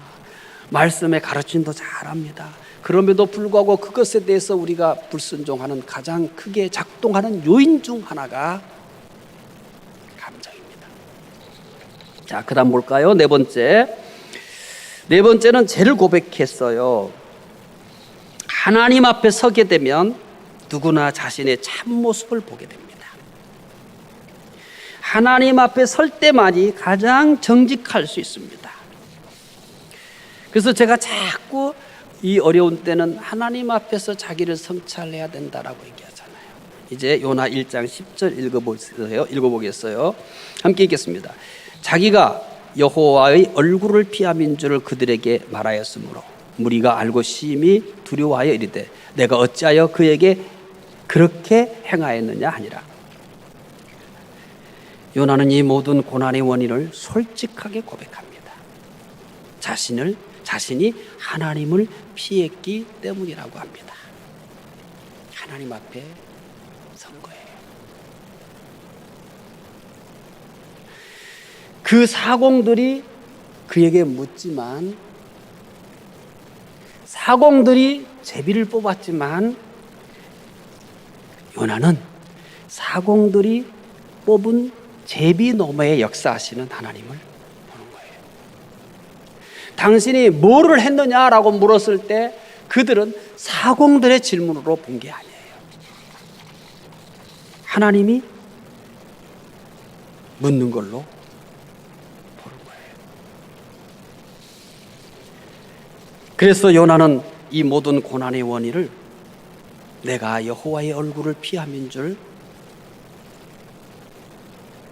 말씀의 가르침도 잘합니다. 그럼에도 불구하고 그것에 대해서 우리가 불순종하는 가장 크게 작동하는 요인 중 하나가 감정입니다. 자, 그 다음 볼까요? 네 번째는 죄를 고백했어요. 하나님 앞에 서게 되면 누구나 자신의 참모습을 보게 됩니다. 하나님 앞에 설 때만이 가장 정직할 수 있습니다. 그래서 제가 자꾸 이 어려운 때는 하나님 앞에서 자기를 성찰해야 된다라고 얘기하잖아요. 이제 요나 1장 10절 읽어보겠어요. 함께 읽겠습니다. 자기가 여호와의 얼굴을 피함인 줄을 그들에게 말하였으므로 무리가 알고 심히 두려워하여 이르되 내가 어찌하여 그에게 그렇게 행하였느냐 하니라. 요나는 이 모든 고난의 원인을 솔직하게 고백합니다. 자신이 하나님을 피했기 때문이라고 합니다. 하나님 앞에 선 거예요. 그 사공들이 그에게 묻지만 사공들이 제비를 뽑았지만 요나는 사공들이 뽑은 제비 너머에 역사하시는 하나님을 보는 거예요. 당신이 뭐를 했느냐라고 물었을 때 그들은 사공들의 질문으로 본 게 아니에요. 하나님이 묻는 걸로 보는 거예요. 그래서 요나는 이 모든 고난의 원인을 내가 여호와의 얼굴을 피함인 줄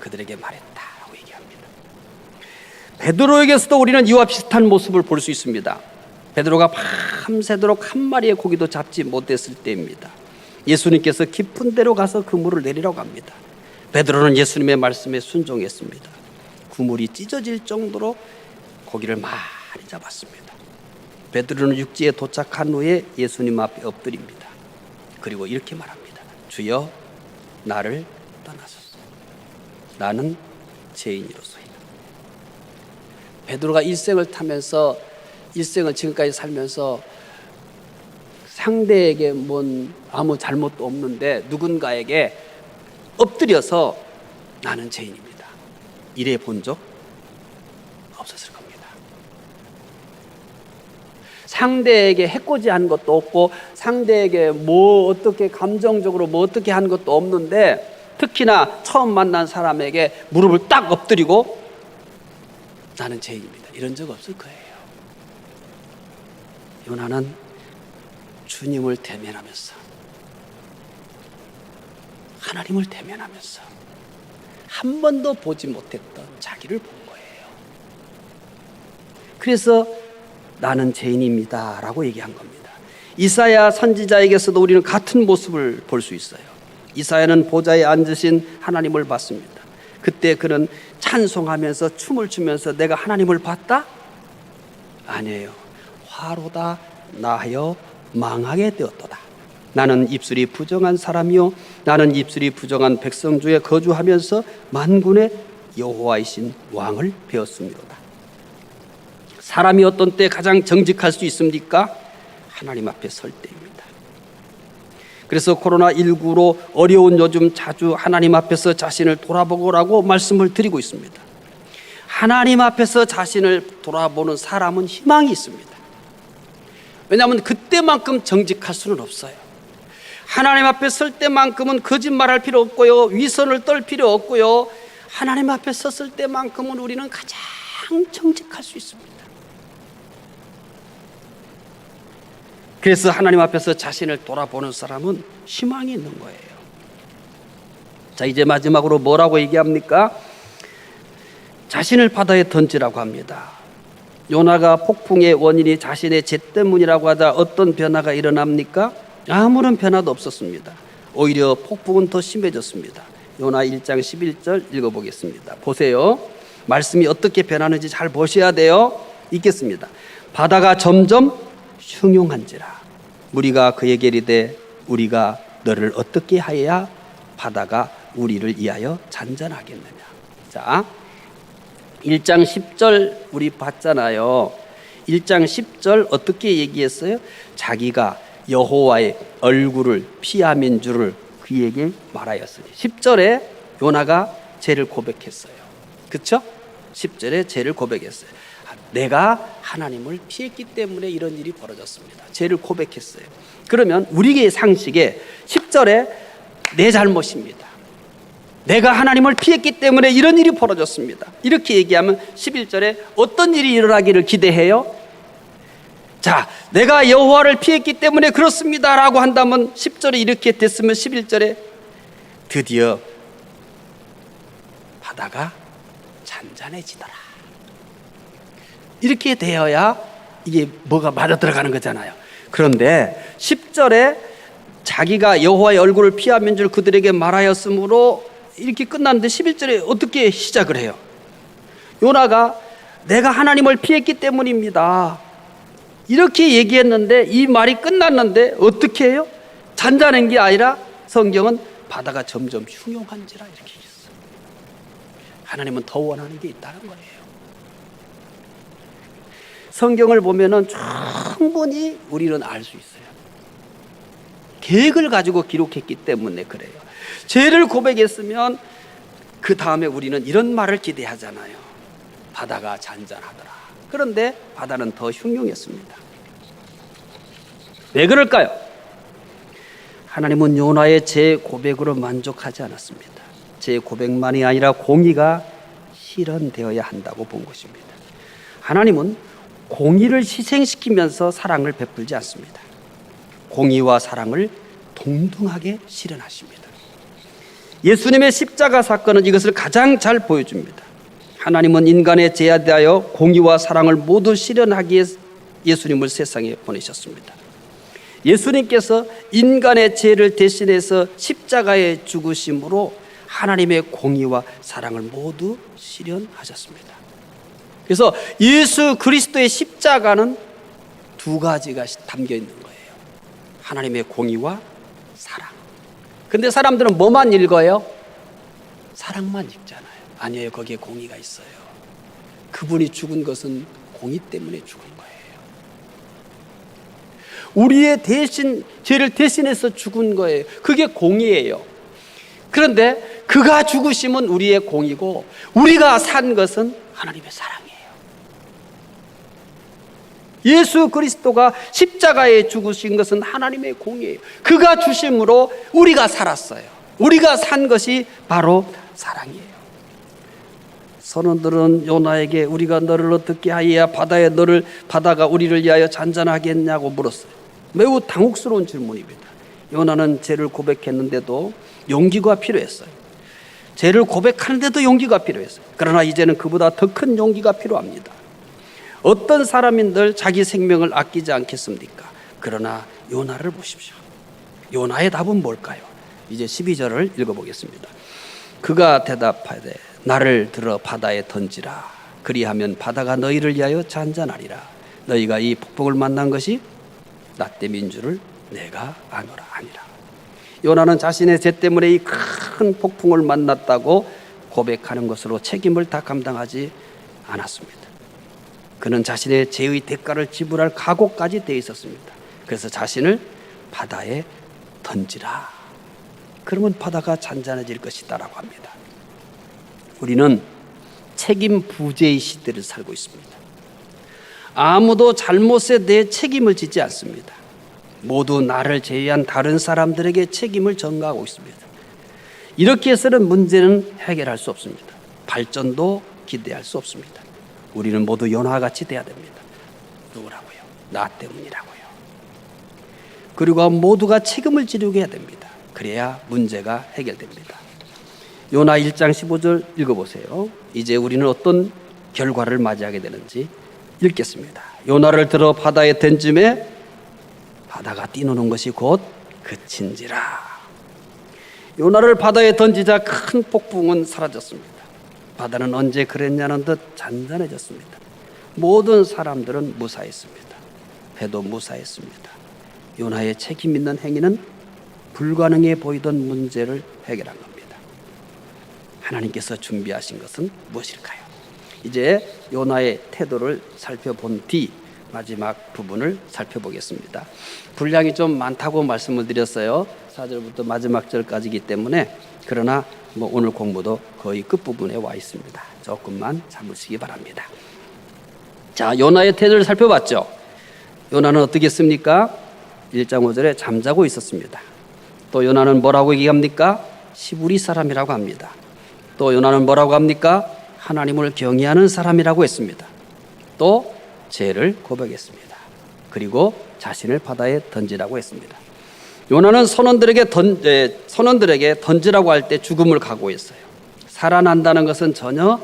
그들에게 말했다라고 얘기합니다. 베드로에게서도 우리는 이와 비슷한 모습을 볼 수 있습니다. 베드로가 밤새도록 한 마리의 고기도 잡지 못했을 때입니다. 예수님께서 깊은 데로 가서 그물을 내리라고 합니다. 베드로는 예수님의 말씀에 순종했습니다. 그물이 찢어질 정도로 고기를 많이 잡았습니다. 베드로는 육지에 도착한 후에 예수님 앞에 엎드립니다. 그리고 이렇게 말합니다. 주여 나를 떠나소서. 나는 죄인이로소이다. 베드로가 일생을 지금까지 살면서 상대에게 아무 잘못도 없는데 누군가에게 엎드려서 나는 죄인입니다. 이래 본 적 없었을 겁니다. 상대에게 해코지한 것도 없고 상대에게 어떻게 감정적으로 어떻게 한 것도 없는데 특히나 처음 만난 사람에게 무릎을 딱 엎드리고 나는 죄인입니다. 이런 적 없을 거예요. 요나는 주님을 대면하면서 하나님을 대면하면서 한 번도 보지 못했던 자기를 본 거예요. 그래서 나는 죄인입니다 라고 얘기한 겁니다. 이사야 선지자에게서도 우리는 같은 모습을 볼 수 있어요. 이사야는 보좌에 앉으신 하나님을 봤습니다. 그때 그는 찬송하면서 춤을 추면서 내가 하나님을 봤다? 아니에요. 화로다 나하여 망하게 되었도다. 나는 입술이 부정한 사람이요 나는 입술이 부정한 백성 중에 거주하면서 만군의 여호와이신 왕을 배웠습니다. 사람이 어떤 때 가장 정직할 수 있습니까? 하나님 앞에 설 때입니다. 그래서 코로나19로 어려운 요즘 자주 하나님 앞에서 자신을 돌아보고라고 말씀을 드리고 있습니다. 하나님 앞에서 자신을 돌아보는 사람은 희망이 있습니다. 왜냐하면 그때만큼 정직할 수는 없어요. 하나님 앞에 설 때만큼은 거짓말할 필요 없고요, 위선을 떨 필요 없고요, 하나님 앞에 섰을 때만큼은 우리는 가장 정직할 수 있습니다. 그래서 하나님 앞에서 자신을 돌아보는 사람은 희망이 있는 거예요. 자, 이제 마지막으로 뭐라고 얘기합니까? 자신을 바다에 던지라고 합니다. 요나가 폭풍의 원인이 자신의 죄 때문이라고 하자 어떤 변화가 일어납니까? 아무런 변화도 없었습니다. 오히려 폭풍은 더 심해졌습니다. 요나 1장 11절 읽어보겠습니다. 보세요. 말씀이 어떻게 변하는지 잘 보셔야 돼요. 읽겠습니다. 바다가 점점 흉흉한지라 무리가 그에게 이르되 우리가 너를 어떻게 하여야 바다가 우리를 위하여 잔잔하겠느냐. 자, 1장 10절 우리 봤잖아요. 1장 10절 어떻게 얘기했어요? 자기가 여호와의 얼굴을 피함인 줄을 그에게 말하였으니. 10절에 요나가 죄를 고백했어요. 그렇죠? 10절에 죄를 고백했어요. 내가 하나님을 피했기 때문에 이런 일이 벌어졌습니다. 죄를 고백했어요. 그러면 우리의 상식에 10절에 내 잘못입니다. 내가 하나님을 피했기 때문에 이런 일이 벌어졌습니다. 이렇게 얘기하면 11절에 어떤 일이 일어나기를 기대해요? 자, 내가 여호와를 피했기 때문에 그렇습니다 라고 한다면 10절에 이렇게 됐으면 11절에 드디어 바다가 잔잔해지더라. 이렇게 되어야 이게 뭐가 맞아 들어가는 거잖아요. 그런데 10절에 자기가 여호와의 얼굴을 피하면 줄 그들에게 말하였으므로 이렇게 끝났는데 11절에 어떻게 시작을 해요? 요나가 내가 하나님을 피했기 때문입니다. 이렇게 얘기했는데 이 말이 끝났는데 어떻게 해요? 잔잔한 게 아니라 성경은 바다가 점점 흉흉한지라 이렇게 얘기했어요. 하나님은 더 원하는 게 있다는 거예요. 성경을 보면은 충분히 우리는 알 수 있어요. 계획을 가지고 기록했기 때문에 그래요. 죄를 고백했으면 그 다음에 우리는 이런 말을 기대하잖아요. 바다가 잔잔하더라. 그런데 바다는 더 흉흉했습니다. 왜 그럴까요? 하나님은 요나의 제 고백으로 만족하지 않았습니다. 제 고백만이 아니라 공의가 실현되어야 한다고 본 것입니다. 하나님은 공의를 희생시키면서 사랑을 베풀지 않습니다. 공의와 사랑을 동등하게 실현하십니다. 예수님의 십자가 사건은 이것을 가장 잘 보여줍니다. 하나님은 인간의 죄에 대하여 공의와 사랑을 모두 실현하기 위해 예수님을 세상에 보내셨습니다. 예수님께서 인간의 죄를 대신해서 십자가에 죽으심으로 하나님의 공의와 사랑을 모두 실현하셨습니다. 그래서 예수 그리스도의 십자가는 두 가지가 담겨 있는 거예요. 하나님의 공의와 사랑. 근데 사람들은 뭐만 읽어요? 사랑만 읽잖아요. 아니에요. 거기에 공의가 있어요. 그분이 죽은 것은 공의 때문에 죽은 거예요. 우리의 대신, 죄를 대신해서 죽은 거예요. 그게 공의예요. 그런데 그가 죽으심은 우리의 공의고 우리가 산 것은 하나님의 사랑이에요. 예수 그리스도가 십자가에 죽으신 것은 하나님의 공의예요. 그가 주심으로 우리가 살았어요. 우리가 산 것이 바로 사랑이에요. 선원들은 요나에게 우리가 너를 어떻게 하여야 바다가 우리를 위하여 잔잔하겠냐고 물었어요. 매우 당혹스러운 질문입니다. 요나는 죄를 고백했는데도 용기가 필요했어요. 죄를 고백하는데도 용기가 필요했어요. 그러나 이제는 그보다 더 큰 용기가 필요합니다. 어떤 사람인들 자기 생명을 아끼지 않겠습니까? 그러나 요나를 보십시오. 요나의 답은 뭘까요? 이제 12절을 읽어보겠습니다. 그가 대답하되 나를 들어 바다에 던지라. 그리하면 바다가 너희를 위하여 잔잔하리라. 너희가 이 폭풍을 만난 것이 나 때문인 줄을 내가 아노라 하니라. 요나는 자신의 죄 때문에 이 큰 폭풍을 만났다고 고백하는 것으로 책임을 다 감당하지 않았습니다. 그는 자신의 죄의 대가를 지불할 각오까지 되어 있었습니다. 그래서 자신을 바다에 던지라. 그러면 바다가 잔잔해질 것이다라고 합니다. 우리는 책임 부재의 시대를 살고 있습니다. 아무도 잘못에 대해 책임을 지지 않습니다. 모두 나를 제외한 다른 사람들에게 책임을 전가하고 있습니다. 이렇게 해서는 문제는 해결할 수 없습니다. 발전도 기대할 수 없습니다. 우리는 모두 요나와 같이 돼야 됩니다. 누구라고요? 나 때문이라고요. 그리고 모두가 책임을 지려고 해야 됩니다. 그래야 문제가 해결됩니다. 요나 1장 15절 읽어보세요. 이제 우리는 어떤 결과를 맞이하게 되는지 읽겠습니다. 요나를 들어 바다에 던짐에 바다가 뛰노는 것이 곧 그친지라. 요나를 바다에 던지자 큰 폭풍은 사라졌습니다. 바다는 언제 그랬냐는 듯 잔잔해졌습니다. 모든 사람들은 무사했습니다. 배도 무사했습니다. 요나의 책임 있는 행위는 불가능해 보이던 문제를 해결한 겁니다. 하나님께서 준비하신 것은 무엇일까요? 이제 요나의 태도를 살펴본 뒤 마지막 부분을 살펴보겠습니다. 분량이 좀 많다고 말씀을 드렸어요. 4절부터 마지막 절까지이기 때문에. 그러나 오늘 공부도 거의 끝부분에 와 있습니다. 조금만 참으시기 바랍니다. 자, 요나의 태도를 살펴봤죠. 요나는 어떻게 했습니까? 1장 5절에 잠자고 있었습니다. 또 요나는 뭐라고 얘기합니까? 시부리 사람이라고 합니다. 또 요나는 뭐라고 합니까? 하나님을 경외하는 사람이라고 했습니다. 또 죄를 고백했습니다. 그리고 자신을 바다에 던지라고 했습니다. 요나는 선원들에게 던지라고 할 때 죽음을 각오했어요. 살아난다는 것은 전혀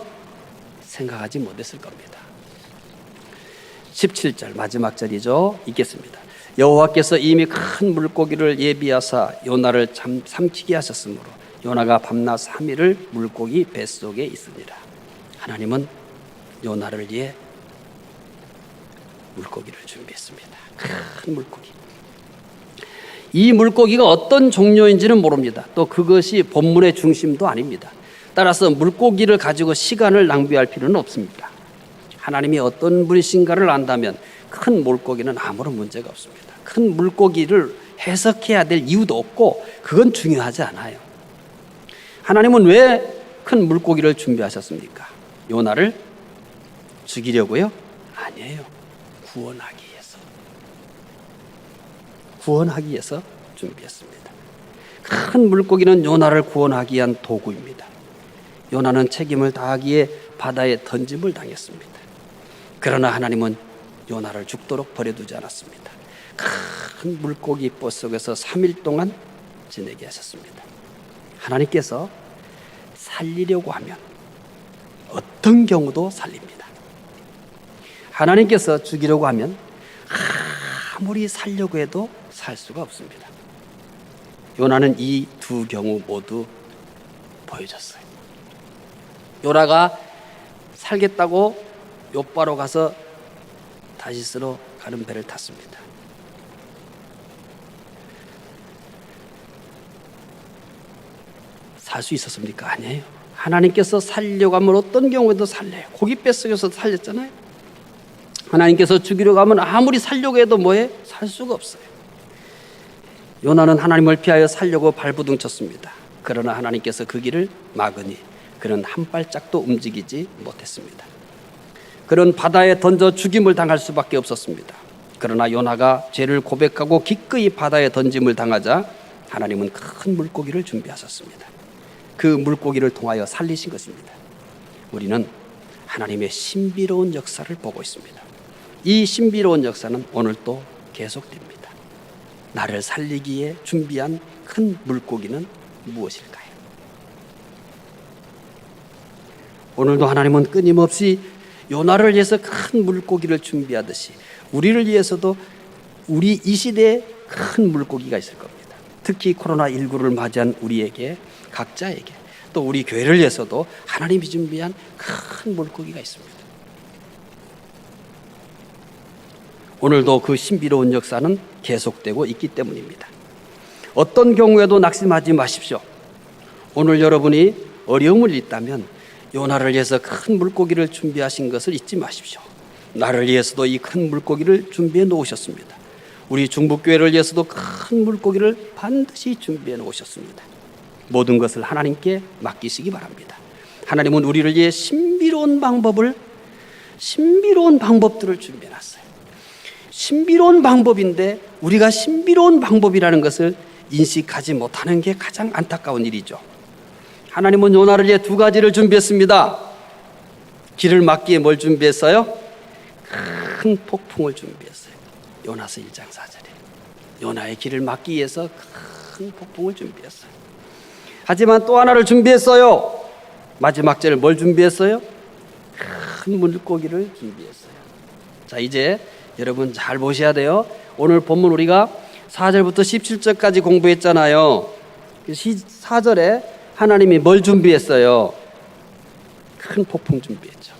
생각하지 못했을 겁니다. 17절 마지막 절이죠. 읽겠습니다. 여호와께서 이미 큰 물고기를 예비하사 요나를 삼키게 하셨으므로 요나가 밤낮 3일을 물고기 뱃속에 있으니라. 하나님은 요나를 위해 물고기를 준비했습니다. 큰 물고기. 이 물고기가 어떤 종류인지는 모릅니다. 또 그것이 본문의 중심도 아닙니다. 따라서 물고기를 가지고 시간을 낭비할 필요는 없습니다. 하나님이 어떤 분이신가를 안다면 큰 물고기는 아무런 문제가 없습니다. 큰 물고기를 해석해야 될 이유도 없고 그건 중요하지 않아요. 하나님은 왜 큰 물고기를 준비하셨습니까? 요나를 죽이려고요? 아니에요. 구원하기 위해서 준비했습니다. 큰 물고기는 요나를 구원하기 위한 도구입니다. 요나는 책임을 다하기에 바다에 던짐을 당했습니다. 그러나 하나님은 요나를 죽도록 버려두지 않았습니다. 큰 물고기 뼈 속에서 3일 동안 지내게 하셨습니다. 하나님께서 살리려고 하면 어떤 경우도 살립니다. 하나님께서 죽이려고 하면 아무리 살려고 해도 살 수가 없습니다. 요나는 이 두 경우 모두 보여줬어요. 요나가 살겠다고 욥바로 가서 다시스로 가는 배를 탔습니다. 살 수 있었습니까? 아니에요. 하나님께서 살려고 하면 어떤 경우에도 살려요. 고기 뱃속에서 살렸잖아요. 하나님께서 죽이려고 하면 아무리 살려고 해도 살 수가 없어요. 요나는 하나님을 피하여 살려고 발부둥쳤습니다. 그러나 하나님께서 그 길을 막으니 그는 한 발짝도 움직이지 못했습니다. 그는 바다에 던져 죽임을 당할 수밖에 없었습니다. 그러나 요나가 죄를 고백하고 기꺼이 바다에 던짐을 당하자 하나님은 큰 물고기를 준비하셨습니다. 그 물고기를 통하여 살리신 것입니다. 우리는 하나님의 신비로운 역사를 보고 있습니다. 이 신비로운 역사는 오늘 또 계속됩니다. 나를 살리기에 준비한 큰 물고기는 무엇일까요? 오늘도 하나님은 끊임없이 요나를 위해서 큰 물고기를 준비하듯이 우리를 위해서도 우리 이 시대에 큰 물고기가 있을 겁니다. 특히 코로나19를 맞이한 우리에게, 각자에게, 또 우리 교회를 위해서도 하나님이 준비한 큰 물고기가 있습니다. 오늘도 그 신비로운 역사는 계속되고 있기 때문입니다. 어떤 경우에도 낙심하지 마십시오. 오늘 여러분이 어려움을 있다면 요나를 위해서 큰 물고기를 준비하신 것을 잊지 마십시오. 나를 위해서도 이 큰 물고기를 준비해 놓으셨습니다. 우리 중북교회를 위해서도 큰 물고기를 반드시 준비해 놓으셨습니다. 모든 것을 하나님께 맡기시기 바랍니다. 하나님은 우리를 위해 신비로운 방법들을 준비해 놨어요. 신비로운 방법인데 우리가 신비로운 방법이라는 것을 인식하지 못하는 게 가장 안타까운 일이죠. 하나님은 요나를 위해 두 가지를 준비했습니다. 길을 막기에 뭘 준비했어요? 큰 폭풍을 준비했어요. 요나서 1장 4절에 요나의 길을 막기 위해서 큰 폭풍을 준비했어요. 하지만 또 하나를 준비했어요. 마지막 절에 뭘 준비했어요? 큰 물고기를 준비했어요. 자, 이제 여러분 잘 보셔야 돼요. 오늘 본문 우리가 4절부터 17절까지 공부했잖아요. 4절에 하나님이 뭘 준비했어요? 큰 폭풍 준비했죠.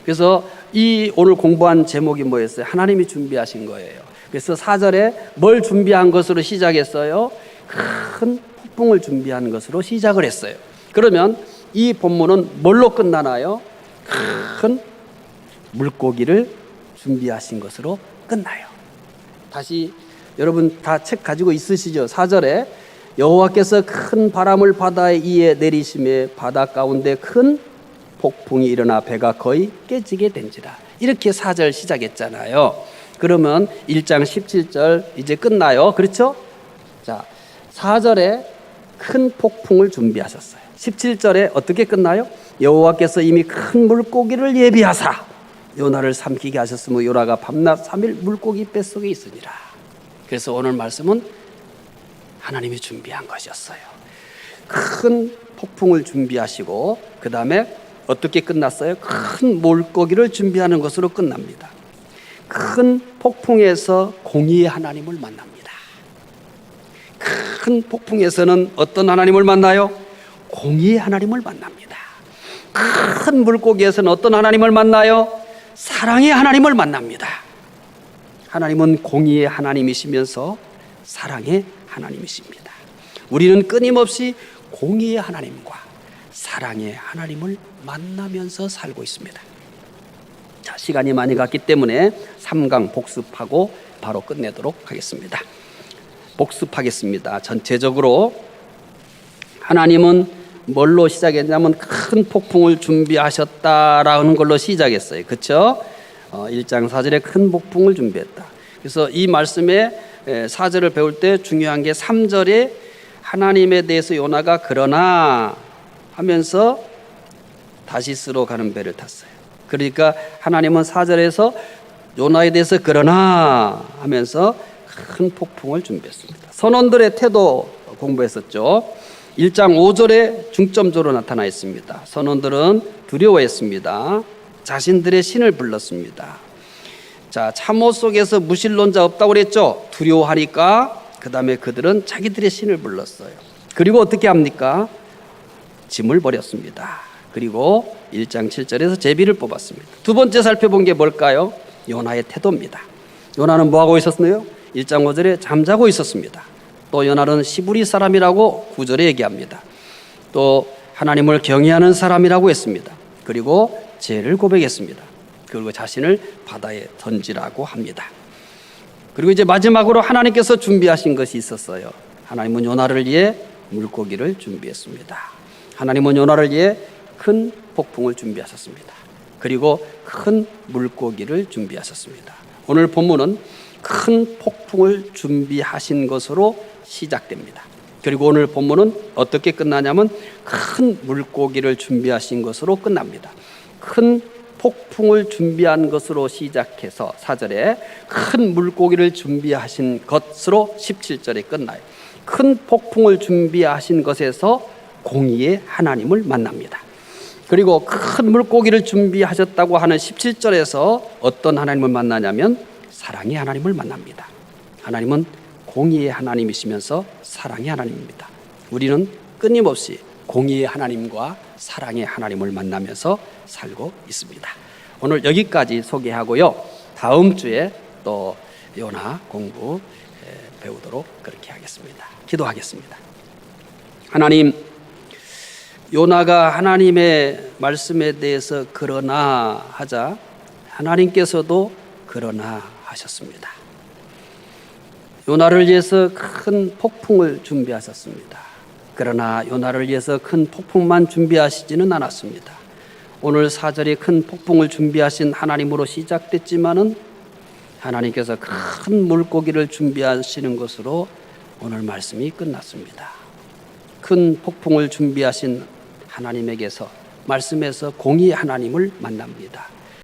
그래서 이 오늘 공부한 제목이 뭐였어요? 하나님이 준비하신 거예요. 그래서 4절에 뭘 준비한 것으로 시작했어요? 큰 폭풍을 준비한 것으로 시작을 했어요. 그러면 이 본문은 뭘로 끝나나요? 큰 물고기를 준비하신 것으로 끝나요. 다시 여러분 다 책 가지고 있으시죠? 4절에 여호와께서 큰 바람을 바다에 이에 내리심에 바다 가운데 큰 폭풍이 일어나 배가 거의 깨지게 된지라. 이렇게 4절 시작했잖아요. 그러면 1장 17절 이제 끝나요. 그렇죠? 자, 4절에 큰 폭풍을 준비하셨어요. 17절에 어떻게 끝나요? 여호와께서 이미 큰 물고기를 예비하사 요나를 삼키게 하셨으므로 요나가 밤낮 3일 물고기 뱃속에 있으니라. 그래서 오늘 말씀은 하나님이 준비한 것이었어요. 큰 폭풍을 준비하시고 그 다음에 어떻게 끝났어요? 큰 물고기를 준비하는 것으로 끝납니다. 큰 폭풍에서 공의의 하나님을 만납니다. 큰 폭풍에서는 어떤 하나님을 만나요? 공의의 하나님을 만납니다. 큰 물고기에서는 어떤 하나님을 만나요? 사랑의 하나님을 만납니다. 하나님은 공의의 하나님이시면서 사랑의 하나님이십니다. 우리는 끊임없이 공의의 하나님과 사랑의 하나님을 만나면서 살고 있습니다. 자, 시간이 많이 갔기 때문에 3강 복습하고 바로 끝내도록 하겠습니다. 복습하겠습니다. 전체적으로 하나님은 뭘로 시작했냐면 큰 폭풍을 준비하셨다라는 걸로 시작했어요. 그렇죠? 1장 4절에 큰 폭풍을 준비했다. 그래서 이 말씀에 4절을 배울 때 중요한 게 3절에 하나님에 대해서 요나가 그러나 하면서 다시스로 가는 배를 탔어요. 그러니까 하나님은 4절에서 요나에 대해서 그러나 하면서 큰 폭풍을 준비했습니다. 선원들의 태도 공부했었죠. 1장 5절에 중점적으로 나타나 있습니다. 선원들은 두려워했습니다. 자신들의 신을 불렀습니다. 자, 참호 속에서 무신론자 없다고 그랬죠. 두려워하니까 그 다음에 그들은 자기들의 신을 불렀어요. 그리고 어떻게 합니까? 짐을 버렸습니다. 그리고 1장 7절에서 제비를 뽑았습니다. 두 번째 살펴본 게 뭘까요? 요나의 태도입니다. 요나는 뭐하고 있었나요? 1장 5절에 잠자고 있었습니다. 또 요나는 시부리 사람이라고 9절에 얘기합니다. 또 하나님을 경외하는 사람이라고 했습니다. 그리고 죄를 고백했습니다. 그리고 자신을 바다에 던지라고 합니다. 그리고 이제 마지막으로 하나님께서 준비하신 것이 있었어요. 하나님은 요나를 위해 물고기를 준비했습니다. 하나님은 요나를 위해 큰 폭풍을 준비하셨습니다. 그리고 큰 물고기를 준비하셨습니다. 오늘 본문은 큰 폭풍을 준비하신 것으로 시작됩니다. 그리고 오늘 본문은 어떻게 끝나냐면 큰 물고기를 준비하신 것으로 끝납니다. 큰 폭풍을 준비한 것으로 시작해서 4절에 큰 물고기를 준비하신 것으로 17절에 끝나요. 큰 폭풍을 준비하신 것에서 공의의 하나님을 만납니다. 그리고 큰 물고기를 준비하셨다고 하는 17절에서 어떤 하나님을 만나냐면 사랑의 하나님을 만납니다. 하나님은 공의의 하나님이시면서 사랑의 하나님입니다. 우리는 끊임없이 공의의 하나님과 사랑의 하나님을 만나면서 살고 있습니다. 오늘 여기까지 소개하고요. 다음 주에 또 요나 공부 배우도록 그렇게 하겠습니다. 기도하겠습니다. 하나님, 요나가 하나님의 말씀에 대해서 그러나 하자 하나님께서도 그러나 하셨습니다. 요나를 위해서 큰 폭풍을 준비하셨습니다. 그러나 요나를 위해서 큰 폭풍만 준비하시지는 않았습니다. 오늘 4절에 큰 폭풍을 준비하신 하나님으로 시작됐지만은 하나님께서 큰 물고기를 준비하시는 것으로 오늘 말씀이 끝났습니다. 큰 폭풍을 준비하신 하나님에게서 말씀에서 공의 하나님을 만납니다.